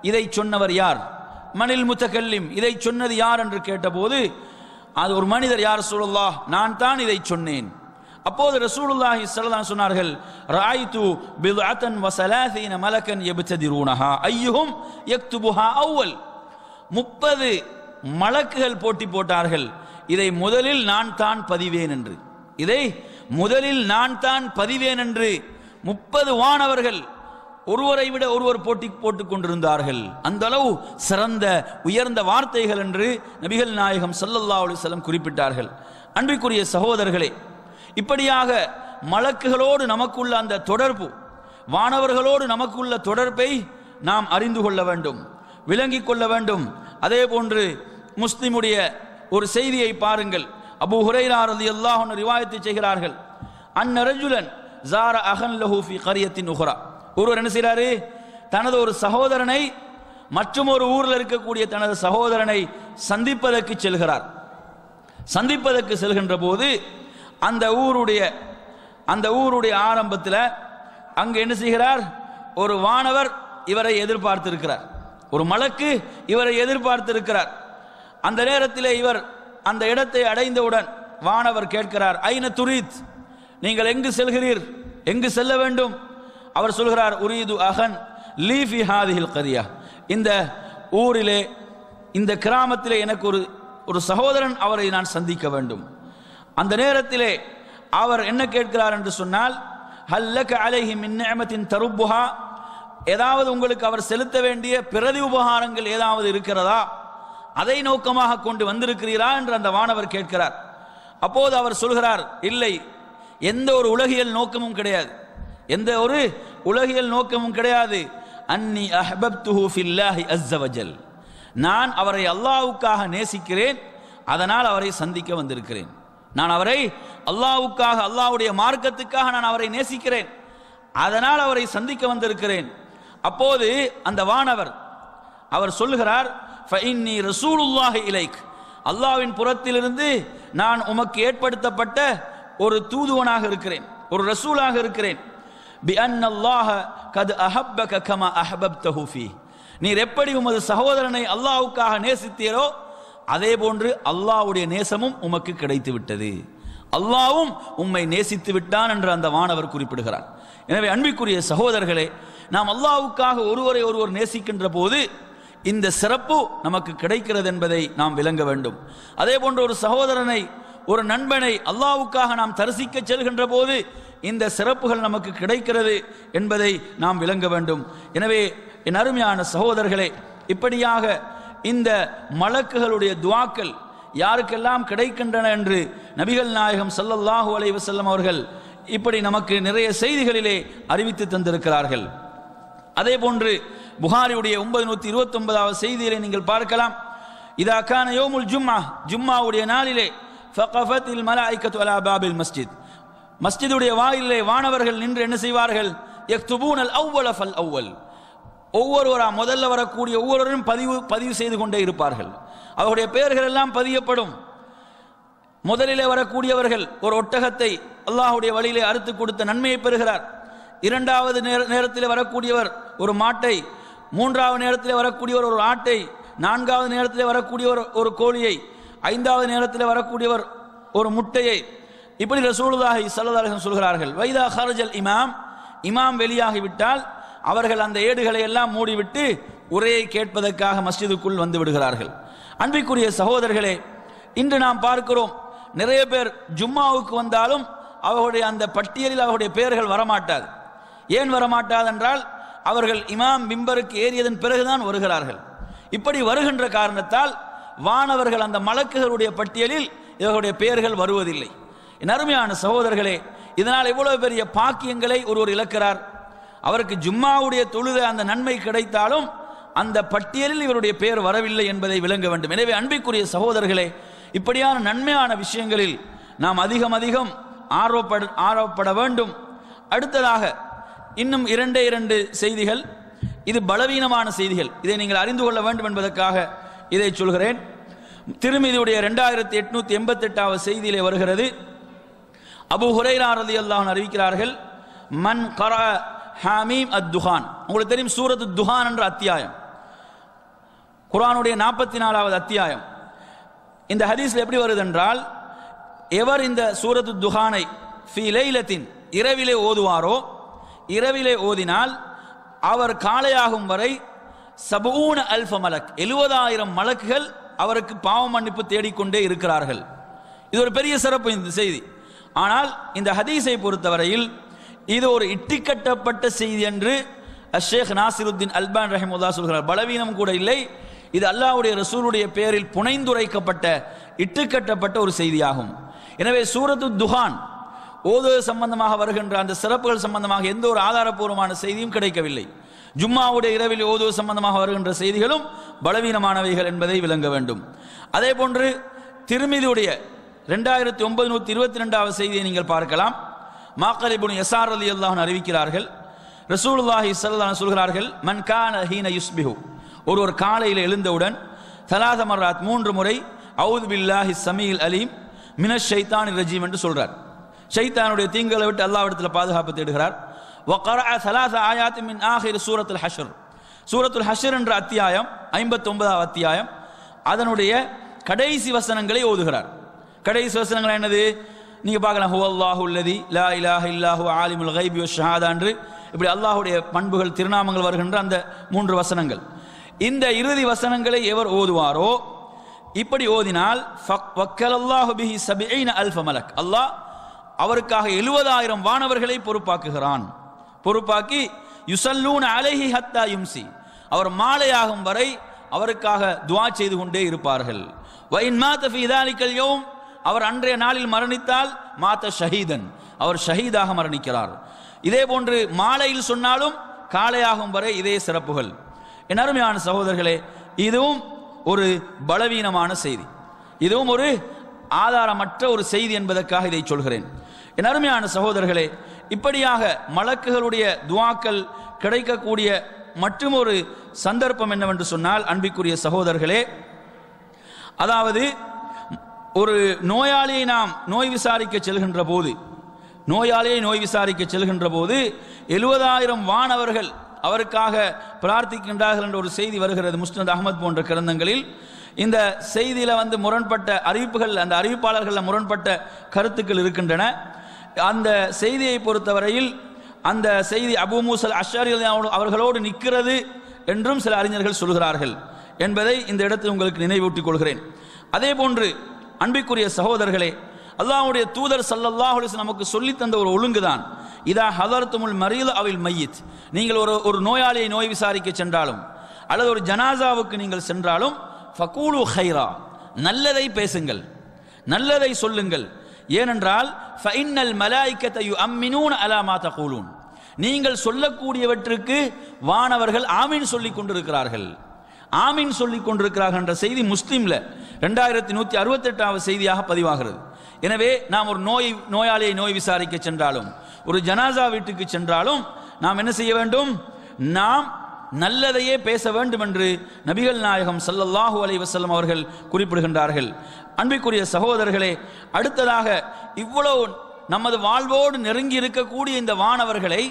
இதை சொன்னவர் யார்? மனில் முத்தகல்லிம், இதை சொன்னது யார் என்று கேட்டபோது அது ஒரு மனிதர், யார் ரசூலுல்லாஹ், நான் தான் இதை சொன்னேன். அப்போது ரசூலுல்லாஹி ஸல்லல்லாஹு அலைஹி சொன்னார்கள், ரஅய்து பித்அத்தன் வ ஸலாஸீன மலக்கன் யப்ததிரூனஹா அய்யுஹும் யக்துபுஹா அவ்வல். 30 மலக்குகள் போட்டி போட்டார்கள், இதை முதலில் நான் தான் பதிவேன் என்று. இதை முதலில் நான் தான் பதிவேன் என்று 30 வானவர்கள் ஒருவரை விட ஒருவர் போட்டி போட்டுக் கொண்டிருந்தார்கள். அந்த அளவு சிறந்த உயர்ந்த வார்த்தைகள் என்று நபிகள் நாயகம் ஸல்லல்லாஹு அலைஹி வஸல்லம் குறிப்பிட்டார்கள். அன்பிற்குரிய சகோதரர்களே, இப்படியாக மலக்குகளோடு நமக்குள்ள அந்த தொடர்பு, வானவர்களோடு நமக்குள்ள தொடர்பை நாம் அறிந்து கொள்ள வேண்டும், விளங்கிக் கொள்ள வேண்டும். அதே போன்று முஸ்லிமுடைய ஒரு செய்தியை பாருங்கள். அபூ ஹுரைரா ரலியல்லாஹு அன்ஹு ரிவாயத்தை செய்கிறார்கள். அன்ன ரஜுலன் ஸார அஹன் லஹு ஃபீ கரியத்தின் உஹ்ரா. ஒருவர் என்ன செய்கிறாரு, தனது ஒரு சகோதரனை, மற்றும் ஒரு ஊரில் இருக்கக்கூடிய தனது சகோதரனை சந்திப்பதற்கு செல்கிறார். சந்திப்பதற்கு செல்கின்ற போது அந்த ஊருடைய ஆரம்பத்தில் அங்கு என்ன செய்கிறார், ஒரு வானவர் இவரை எதிர்பார்த்திருக்கிறார், ஒரு மலக்கு இவரை எதிர்பார்த்திருக்கிறார். அந்த நேரத்தில் இவர் அந்த இடத்தை அடைந்தவுடன் வானவர் கேட்கிறார், ஐன துரீத், நீங்கள் எங்கு செல்கிறீர், எங்கு செல்ல வேண்டும்? அவர் சொல்கிறார், உரீது அஹன் லீ ஃபீ ஹாதிஹில் கரியா, இந்த ஊரிலே இந்த கிராமத்திலே எனக்கு ஒரு சகோதரன், அவரை நான் சந்திக்க வேண்டும். அந்த நேரத்திலே அவர் என்ன கேட்கிறார் என்று சொன்னால், ஹல்லக அலைஹி மின் நிஅமத்தின் தருப்புஹா, ஏதாவது உங்களுக்கு அவர் செலுத்த வேண்டிய பிரதி உபகாரங்கள் ஏதாவது இருக்கிறதா, அதை நோக்கமாக கொண்டு வந்திருக்கிறீரா என்று அந்த வானவர் கேட்கிறார். அப்போது அவர் சொல்கிறார், இல்லை, எந்த ஒரு உலகியல் நோக்கமும் கிடையாது, எந்த ஒரு உலகியல் நோக்கமும் கிடையாது. அன்னி அஹ்பப்துஹு ஃபில்லாஹி அஸ்ஸ வஜல், நான் அவரை அல்லாஹ்வுக்காக நேசிக்கிறேன், அதனால் அவரை சந்திக்க வந்திருக்கிறேன். நான் அவரை அல்லாஹ்வுக்காக, அல்லாஹ்வுடைய மார்க்கத்துக்காக நான் அவரை நேசிக்கிறேன், அதனால் அவரை சந்திக்க வந்திருக்கிறேன். அப்போது அந்த வானவர் அவர் சொல்லுகிறார், ஃபஇன்னி ரசூலுல்லாஹி இலைக், அல்லாஹ்வின் புறத்திலிருந்து நான் உமக்கு ஏற்படுத்தப்பட்ட ஒரு தூதுவனாக இருக்கிறேன், ஒரு ரசூலாக இருக்கிறேன். பி அன்னல்லாஹ கத் அஹப்பக கமா அஹபப்தஹு ஃபீ, நீர் எப்படி உமது சகோதரனை அல்லாஹ்வுக்காக நேசித்தீரோ அதே போன்று அல்லாஹ்வுடைய நேசமும் உமக்கு கிடைத்து விட்டது, அல்லாஹ்வும் உம்மை நேசித்து விட்டான் என்று அந்த வானவர் குறிப்பிடுகிறார். எனவே அன்பிற்குரிய சகோதரர்களே, நாம் அல்லாஹ்வுக்காக ஒருவரை ஒருவர் நேசிக்கின்ற போது இந்த சிறப்பு நமக்கு கிடைக்கிறது என்பதை நாம் விளங்க வேண்டும். அதே போன்று ஒரு சகோதரனை, ஒரு நண்பனை அல்லாஹ்வுக்காக நாம் தரிசிக்க செல்கின்ற போது இந்த சிறப்புகள் நமக்கு கிடைக்கிறது என்பதை நாம் விளங்க வேண்டும். எனவே என் அருமையான சகோதரர்களே, இப்படியாக இந்த மலக்குகளுடைய துஆக்கள் யாருக்கெல்லாம் கிடைக்கின்றன என்று நபிகள் நாயகம் ஸல்லல்லாஹு அலைஹி வஸல்லம் அவர்கள் இப்படி நமக்கு நிறைய செய்திகளிலே அறிவித்து தந்திருக்கிறார்கள். அதே போன்று புகாரியுடைய 929வது செய்தியிலே நீங்கள் பார்க்கலாம், இதா கான யௌமுல் ஜும்ஆ, ஜும்ஆவுடைய நாளிலே ஃபகஃபத்தில் மலாயிகத்து அலா பாபில் மஸ்ஜித், மஸ்ஜிதுடைய வாயிலே வானவர்கள் நின்று என்ன செய்வார்கள், யக்துபூனல் அவ்வல ஃபல் அவ்வல், ஒவ்வொருவரா முதல்ல வரக்கூடிய ஒவ்வொருவரும் பதிவு செய்து கொண்டே இருப்பார்கள். அவருடைய பெயர்கள் எல்லாம் பதியப்படும். முதலிலே வரக்கூடியவர்கள் ஒரு ஒட்டகத்தை அல்லாஹ்வுடைய வழியிலே அறுத்து கொடுத்த நன்மையை பெறுகிறார். இரண்டாவது நேரத்தில் வரக்கூடியவர் ஒரு மாட்டை, மூன்றாவது நேரத்தில் வரக்கூடியவர் ஒரு ஆட்டை, நான்காவது நேரத்தில் வரக்கூடியவர் ஒரு கோழியை, ஐந்தாவது நேரத்தில் வரக்கூடியவர் ஒரு முட்டையை. இப்படி ரசூலுல்லாஹி ஸல்லல்லாஹு அலைஹி வஸல்லம் சொல்கிறார்கள். வைதா ஹரஜல் இமாம், இமாம் வெளியாகிவிட்டால் அவர்கள் அந்த ஏடுகளை எல்லாம் மூடிவிட்டு உரையை கேட்பதற்காக மஸ்ஜிதுக்குள் வந்து விடுகிறார்கள். அன்பிற்குரிய சகோதரர்களே, இன்று நாம் பார்க்கிறோம், நிறைய பேர் ஜும்மாவுக்கு வந்தாலும் அவர்களுடைய அந்த பட்டியலில் அவருடைய பெயர்கள் வரமாட்டாது. ஏன் வரமாட்டாது என்றால், அவர்கள் இமாம் மிம்பருக்கு ஏறியதன் பிறகுதான் வருகிறார்கள். இப்படி வருகின்ற காரணத்தால் வானவர்கள் அந்த மலக்குகளுடைய பட்டியலில் இவர்களுடைய பெயர்கள் வருவதில்லை. என் அருமையான சகோதரர்களே, இதனால் எவ்வளவு பெரிய பாக்கியங்களை ஒருவர் இழக்கிறார். அவருக்கு ஜும்மாவுடைய தொழுத அந்த நன்மை கிடைத்தாலும் அந்த பட்டியலில் இவருடைய பெயர் வரவில்லை என்பதை விளங்க வேண்டும். எனவே அன்பிற்குரிய சகோதரர்களே, இப்படியான நன்மையான விஷயங்களில் நாம் அதிகம் அதிகம் ஆர்வப்பட வேண்டும். அடுத்ததாக இன்னும் இரண்டு செய்திகள், இது பலவீனமான செய்திகள், இதை நீங்கள் அறிந்து கொள்ள வேண்டும் என்பதற்காக இதை சொல்கிறேன். திருமிதியுடைய 2888வது செய்தியிலே வருகிறது, அபூ ஹுரைரா ரலியல்லாஹு அன்ஹு அறிவிக்கிறார்கள், மன் கரஅ ஹாமீம் அத்-துஹான், உங்களுக்கு தெரியும் சூரத்து துஹான் என்ற அத்தியாயம், குர்ஆனுடைய 44வது அத்தியாயம். இந்த ஹதீஸ்ல எப்படி வருது என்றால், எவர் இந்த சூரத்து துஹானை ஃபீ லைலத்தின், இரவிலே ஓதுவாரோ, இரவிலே ஓதினால் அவர் காலையாகும் வரை 70,000 மலக், 70,000 மலக்குகள் அவருக்கு பாவ மன்னிப்பு தேடிக்கொண்டே இருக்கிறார்கள். இது ஒரு பெரிய சிறப்பு இந்த செய்தி. ஆனால் இந்த ஹதீஸை பொறுத்தவரையில் இது ஒரு இட்டிக்கட்டப்பட்ட செய்தி என்று ஷேக் நாசிருத்தீன் அல்பான் ரஹிமஹுல்லாஹ் சொல்கிறார், பலவீனம் கூட இல்லை, இது அல்லாஹ்வுடைய ரசூலுடைய பெயரில் புனைந்துரைக்கப்பட்ட இட்டுக்கட்டப்பட்ட ஒரு செய்தியாகும். எனவே சூரத்து துஹான் ஓதுவது சம்பந்தமாக வருகின்ற அந்த சிறப்புகள் சம்பந்தமாக எந்த ஒரு ஆதாரபூர்வமான செய்தியும் கிடைக்கவில்லை. ஜும்மாவுடைய இரவில் ஓதுவது சம்பந்தமாக வருகின்ற செய்திகளும் பலவீனமானவைகள் என்பதை விளங்க வேண்டும். அதே போன்று திர்மிதியுடைய 2922வது செய்தியை நீங்கள் பார்க்கலாம். மாக்கல் இப்னு யஸார் ரலியல்லாஹு அன்ஹு அறிவிக்கிறார்கள், ரசூலுல்லாஹி ஸல்லல்லாஹு அலைஹி சொல்கிறார்கள், மன் கான ஹீன யுஸ்பிஹு, ஒருவர் காலையில் எழுந்தவுடன் தலாத மர்ராத் 3 முறை அவுது பில்லாஹி ஸமீல் அலீம் மினஷ் ஷைத்தானிர் ரஜீம் என்று சொல்றார். ஷைத்தானுடைய தீங்குகளை விட்டு அல்லாஹ்விடத்தில் பாதுகாப்பு தேடுகிறார். வகரஅ ஸலாஸ ஆயாத் மின் ஆகிர் சூரத்துல் ஹஷ்ர், சூரத்துல் ஹஷ்ர் என்ற அத்தியாயம் 59வது அத்தியாயம், அதனுடைய கடைசி வசனங்களை ஓதுகிறார். கடைசி வசனங்கள் என்னது நீங்க பார்க்கலாம், ஹுவல்லாஹுல்லதி லா இலாஹ இல்லாஹு ஆலிமுல் கைபி வஷ்ஷஹாதா என்று இப்படி அல்லாஹ்வுடைய பண்புகள் திருநாமங்கள் வருகின்ற அந்த 3 வசனங்கள். இந்த இறுதி வசனங்களை எவர் ஓதுவாரோ, இப்படி ஓதினால் வக்கலல்லாஹு பிஹி 70,000 மலக், அல்லாஹ் அவருக்காக 70,000 வானவர்களை பொறுப்பாக்குகிறான். பொறுப்பாக்கி யுசல்லூன அலைஹி ஹத்தா யும்சி, அவர் மாலையாகும் வரை அவருக்காக துஆ செய்து கொண்டே இருப்பார்கள். வ இன் மாத ஃபீ தாலிகல் யௌம், அவர் அன்றைய நாளில் மரணித்தால் மாத ஷஹீதன், அவர் ஷஹீதாக மரணிக்கிறார். இதே போன்று மாலையில் சொன்னாலும் காலையாகும் வரை இதே சிறப்புகள். என் அருமையான சகோதரர்களே, இதுவும் ஒரு பலவீனமான செய்தி, இதுவும் ஒரு ஆதாரமற்ற ஒரு செய்தி என்பதற்காக இதை சொல்கிறேன். என் அருமையான சகோதரர்களே, இப்படியாக மலக்குகளுடைய துஆக்கள் கிடைக்கக்கூடிய மற்றும் ஒரு சந்தர்ப்பம் என்னவென்று சொன்னால், அன்பிற்குரிய சகோதரர்களே, அதாவது ஒரு நோயாளியை நாம் நோய் விசாரிக்க செல்கின்ற போது, நோயாளியை நோய் விசாரிக்க செல்கின்ற போது 70,000 வானவர்கள் அவருக்காக பிரார்த்திக்கின்றார்கள் என்ற ஒரு செய்தி வருகிறது முஸ்னத் அஹ்மத் போன்ற கிரந்தங்களில். இந்த செய்தியில் முரண்பட்ட அறிவிப்புகள், அந்த அறிவிப்பாளர்கள் முரண்பட்ட கருத்துக்கள் இருக்கின்றன. அந்த செய்தியை பொறுத்தவரையில் அந்த செய்தி அபூ மூஸல் அஷ்அரி அவர்களோடு நிற்கிறது என்றும் சில அறிஞர்கள் சொல்கிறார்கள் என்பதை இந்த இடத்தில் உங்களுக்கு நினைவூட்டிக் கொள்கிறேன். அதே போன்று அன்பிற்குரிய சகோதரர்களே, அல்லாஹ்வுடைய தூதர் ஸல்லல்லாஹு அலைஹி வஸல்லம் நமக்கு சொல்லி தந்த ஒரு ஒழுங்குதான், இதா ஹதர்துமுல் மரீத அவில் மையித், நீங்கள் ஒரு நோயாளியை நோய் விசாரிக்க சென்றாலும் அல்லது ஒரு ஜனாசாவுக்கு நீங்கள் சென்றாலும் ஃபகூலு ஹைரா, நல்லதை பேசுங்கள், நல்லதை சொல்லுங்கள். ஏனென்றால் ஃபஇன்னல் மலாயிகத யுஅம்மினூன அலா மா தகூலூன், நீங்கள் சொல்லக்கூடியவற்றுக்கு வானவர்கள் ஆமீன் சொல்லிக் கொண்டிருக்கிறார்கள், ஆமீன் சொல்லிக் கொண்டிருக்கிறார்கள் என்ற செய்தி முஸ்லிம்ல 2168வது செய்தியாக பதிவாகிறது. எனவே நாம் ஒரு நோயாளியை நோய் விசாரிக்க சென்றாலும் ஒரு ஜனாசா வீட்டுக்கு சென்றாலும் நாம் என்ன செய்ய வேண்டும்? நாம் நல்லதையே பேச வேண்டும் என்று நபிகள் நாயகம் ஸல்லல்லாஹு அலைஹி வஸல்லம் அவர்கள் குறிப்பிடுகின்றார்கள். அன்பிற்குரிய சகோதரர்களே, அடுத்ததாக இவ்வளவு நமது வாழ்வோடு நெருங்கி இருக்கக்கூடிய இந்த வானவர்களை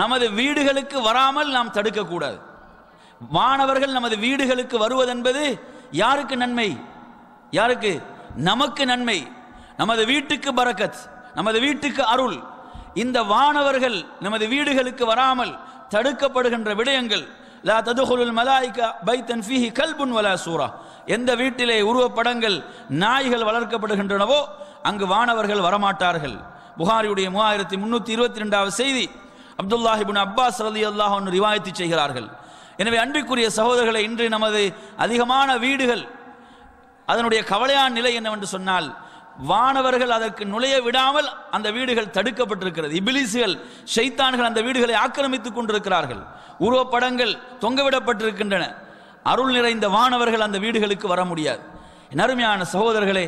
நமது வீடுகளுக்கு வராமல் நாம் தடுக்கக்கூடாது. வானவர்கள் நமது வீடுகளுக்கு வருவதென்பது யாருக்கு நன்மை? யாருக்கு? நமக்கு நன்மை, நமது வீட்டுக்கு பரக்கத், நமது வீட்டுக்கு அருள். இந்த வானவர்கள் நமது வீடுகளுக்கு வராமல் தடுக்கப்படுகின்ற விடயங்கள், லா ததுகுலுல் மலாயிகா பைத்தன் ஃபீஹி கல்புன் வலா சூரா, எந்த வீட்டிலே உருவப்படங்கள் நாய்கள் வளர்க்கப்படுகின்றனவோ அங்கு வானவர்கள் வரமாட்டார்கள். புகாரியுடைய 3322வது செய்தி அப்துல்லாஹ் இப்னு அப்பாஸ் ரலியல்லாஹு அன்ஹு ரிவாயத்து செய்கிறார்கள். எனவே அன்பிற்குரிய சகோதரர்களை, இன்று நமது அதிகமான வீடுகள் அதனுடைய கவலையான நிலை என்னவென்று சொன்னால், வானவர்கள் அதற்கு நுழைய விடாமல் அந்த வீடுகள் தடுக்கப்பட்டிருக்கிறது. இபிலிசுகள், ஷைத்தான்கள் அந்த வீடுகளை ஆக்கிரமித்துக் கொண்டிருக்கிறார்கள். உருவப்படங்கள் தொங்கவிடப்பட்டிருக்கின்றன. அருள் நிறைந்த வானவர்கள் அந்த வீடுகளுக்கு வர முடியாது. அருமையான சகோதரர்களே,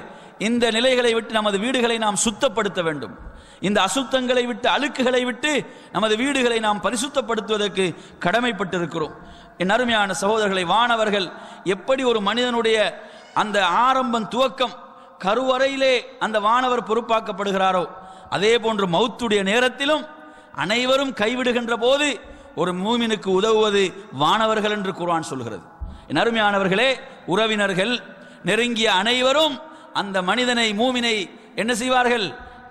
இந்த நிலைகளை விட்டு நமது வீடுகளை நாம் சுத்தப்படுத்த வேண்டும். இந்த அசுத்தங்களை விட்டு, அழுக்குகளை விட்டு நமது வீடுகளை நாம் பரிசுத்தப்படுத்துவதற்கு கடமைப்பட்டிருக்கிறோம். என் அருமையான சகோதரர்களை, வானவர்கள் எப்படி ஒரு மனிதனுடைய அந்த ஆரம்பம் துவக்கம் கருவறையிலே அந்த வானவர் பொறுப்பாக்கப்படுகிறாரோ, அதே போன்று மௌத்துடைய நேரத்திலும் அனைவரும் கைவிடுகின்ற போது ஒரு மூமினுக்கு உதவுவது வானவர்கள் என்று குர்ஆன் சொல்கிறது. என் அருமையானவர்களே, உறவினர்கள், நெருங்கிய அனைவரும் அந்த மனிதனை, மூமினை என்ன செய்வார்கள்?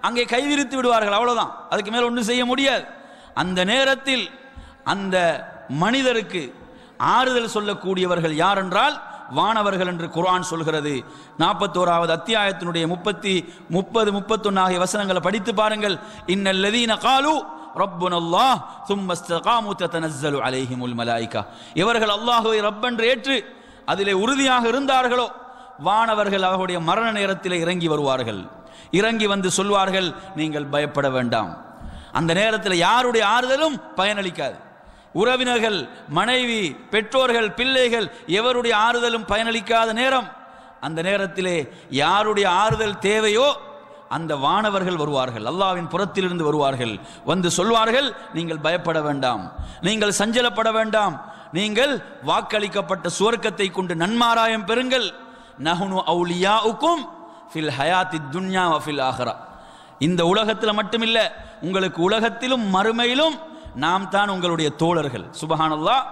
அங்கே கைவிரித்து விடுவார்கள். அவ்வளவுதான், அதுக்கு மேல் ஒன்றும் செய்ய முடியாது. அந்த நேரத்தில் அந்த மனிதருக்கு ஆறுதல் சொல்லக்கூடியவர்கள் யார் என்றால் வானவர்கள் என்று குர்ஆன் சொல்கிறது. 41வது அத்தியாயத்தினுடைய 30, 31 ஆகிய வசனங்களை படித்து பாருங்கள். இன்னல்லதீன காலு ரப்புனல்லாஹ் சும்ம இஸ்தகாமு ததனஸ்ஸலு அலைஹிமுல் மலாயிகா. இவர்கள் அல்லாஹ்வை ரப்பென்று ஏற்று அதிலே உறுதியாக இருந்தார்களோ வானவர்கள் அவருடைய மரண நேரத்திலே இறங்கி வருவார்கள். இறங்கி வந்து சொல்வார்கள், நீங்கள் பயப்பட வேண்டாம். அந்த நேரத்தில் யாருடைய ஆறுதலும் பயனளிக்காது. உறவினர்கள், மனைவி, பெற்றோர்கள், பிள்ளைகள் எவருடைய ஆறுதலும் பயனளிக்காத நேரம். அந்த நேரத்திலே யாருடைய ஆறுதல் தேவையோ அந்த வானவர்கள் வருவார்கள், அல்லாஹ்வின் புறத்திலிருந்து வருவார்கள். வந்து சொல்வார்கள், நீங்கள் பயப்பட வேண்டாம், நீங்கள் சஞ்சலப்பட வேண்டாம், நீங்கள் வாக்களிக்கப்பட்ட சுவர்க்கத்தை கொண்டு நன்மாராயம் பெறுங்கள். நஹ்னு அவுலியாஉக்கும் ஃபில் ஹயாத்தித் துன்யா வ ஃபில் ஆஹிரா. இந்த உலகத்தில் மட்டுமில்ல, உங்களுக்கு உலகத்திலும் மறுமையிலும் நாம் தான் உங்களுடைய தோழர்கள். சுபஹானல்லாஹ்.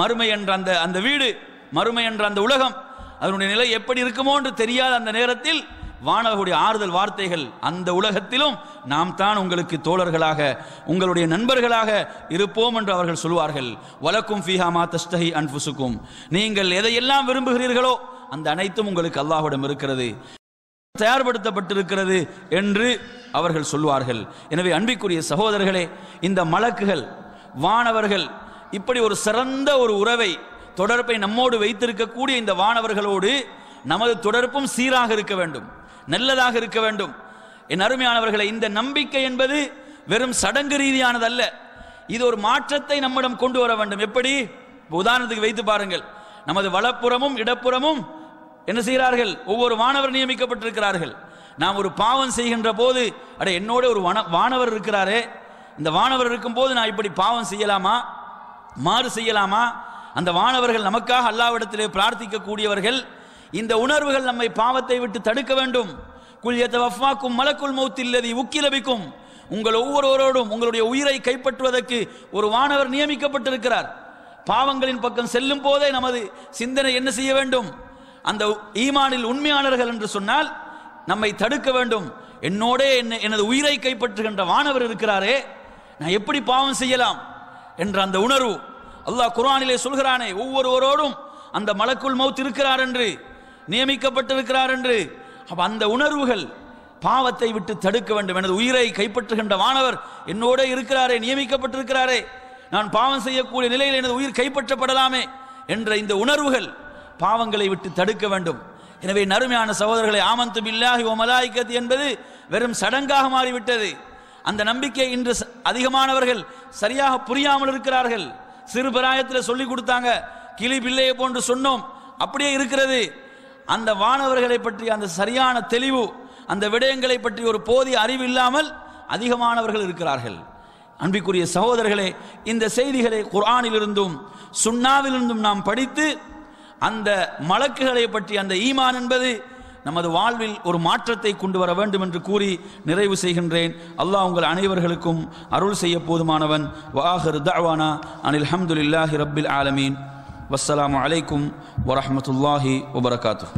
மறுமை என்ற அந்த வீடு, மறுமை என்ற அந்த உலகம், அதனுடைய நிலை எப்படி இருக்குமோ என்று தெரியாத அந்த நேரத்தில் வானவர்களுடைய ஆறுதல் வார்த்தைகள், அந்த உலகத்திலும் நாம் தான் உங்களுக்கு தோழர்களாக, உங்களுடைய நண்பர்களாக இருப்போம் என்று அவர்கள் சொல்வார்கள். வலக்கும் ஃபீஹா மா தஸ்தஹி அன்ஃபுசுக்கும். நீங்கள் எதையெல்லாம் விரும்புகிறீர்களோ அந்த அனைத்தும் உங்களுக்கு அல்லாஹ்விடம் இருக்கிறது, தயார்படுத்தப்பட்டிருக்கிறது என்று அவர்கள் சொல்வார்கள். எனவே அன்பிற்குரிய சகோதரர்களே, இந்த மலக்குகள், வானவர்கள் இப்படி ஒரு சிறந்த ஒரு உறவை, தொடர்பை நம்மோடு வைத்திருக்கக்கூடிய இந்த வானவர்களோடு நமது தொடர்பும் சீராக இருக்க வேண்டும், நல்லதாக இருக்க வேண்டும். என் அருமையானவர்களை, இந்த நம்பிக்கை என்பது வெறும் சடங்கு ரீதியானதல்ல, இது ஒரு மாற்றத்தை நம்மிடம் கொண்டு வர வேண்டும். எப்படி? உதாரணத்துக்கு வைத்து பாருங்கள். நமது வலப்புறமும் இடப்புறமும் என்ன செய்கிறார்கள்? ஒவ்வொரு வானவர் நியமிக்கப்பட்டிருக்கிறார்கள். நாம் ஒரு பாவம் செய்கின்ற போது, அட என்னோட ஒரு வானவர் இருக்கிறாரே, இந்த வானவர் இருக்கும் போது நான் இப்படி பாவம் செய்யலாமா, மாறு செய்யலாமா? அந்த வானவர்கள் நமக்காக அல்லாஹ்விடத்திலே பிரார்த்திக்க கூடியவர்கள். இந்த உணர்வுகள் நம்மை பாவத்தை விட்டு தடுக்க வேண்டும். குல் யதவஃபாக்கும் மலக்குல் மௌத்தில்லதி உக்கில பிக்கும். உங்கள் ஒவ்வொருவரோடும் உங்களுடைய உயிரை கைப்பற்றுவதற்கு ஒரு வானவர் நியமிக்கப்பட்டிருக்கிறார். பாவங்களின் பக்கம் செல்லும் போதே நமது சிந்தனை என்ன செய்ய வேண்டும்? அந்த ஈமானில் உண்மையாளர்கள் என்று சொன்னால் நம்மை தடுக்க வேண்டும். என்னோடே எனது உயிரை கைப்பற்றுகின்ற வானவர் இருக்கிறாரே, நான் எப்படி பாவம் செய்யலாம் என்ற அந்த உணர்வு. அல்லாஹ் குர்ஆனிலே சொல்கிறானே, ஒவ்வொருவரோடும் அந்த மலக்குல் மௌத் இருக்கிறார் என்று, நியமிக்கப்பட்டிருக்கிறார் என்று. அப்ப அந்த உணர்வுகள் பாவத்தை விட்டு தடுக்க வேண்டும். எனது உயிரை கைப்பற்றுகின்ற வானவர் என்னோட இருக்கிறாரே, நியமிக்கப்பட்டிருக்கிறாரே, நான் பாவம் செய்யக்கூடிய நிலையில் எனது உயிர் கைப்பற்றப்படலாமே என்ற இந்த உணர்வுகள் பாவங்களை விட்டு தடுக்க வேண்டும். எனவே நறுமையான சகோதரர்களை, ஆமன்து பில்லாஹி வ மலாயிகத்தி என்பது வெறும் சடங்காக மாறிவிட்டது. அந்த நம்பிக்கை இன்று அதிகமானவர்கள் சரியாக புரியாமல் இருக்கிறார்கள். சிறு பிராயத்தில் சொல்லிக் கொடுத்தாங்க, கிளி பிள்ளையை போன்று சொன்னோம், அப்படியே இருக்கிறது. அந்த வானவர்களை பற்றி அந்த சரியான தெளிவு, அந்த விடயங்களை பற்றி ஒரு போதிய அறிவு இல்லாமல் அதிகமானவர்கள் இருக்கிறார்கள். அன்பிற்குரிய சகோதரர்களே, இந்த செய்திகளை குர்ஆனிலிருந்தும் சுன்னாவிலிருந்தும் நாம் படித்து அந்த மலக்குகளை பற்றி, அந்த ஈமான் என்பது நமது வாழ்வில் ஒரு மாற்றத்தை கொண்டு வர வேண்டும் என்று கூறி நிறைவு செய்கின்றேன். அல்லாஹ் உங்கள் அனைவர்களுக்கும் அருள் செய்ய போதுமானவன். வஆகிரு தஅவானா அனில் ஹம்துலில்லாஹி ரப்பில் ஆலமீன். வஸ்ஸலாமு அலைக்கும் வரஹ்மத்துல்லாஹி வபரகாத்துஹு.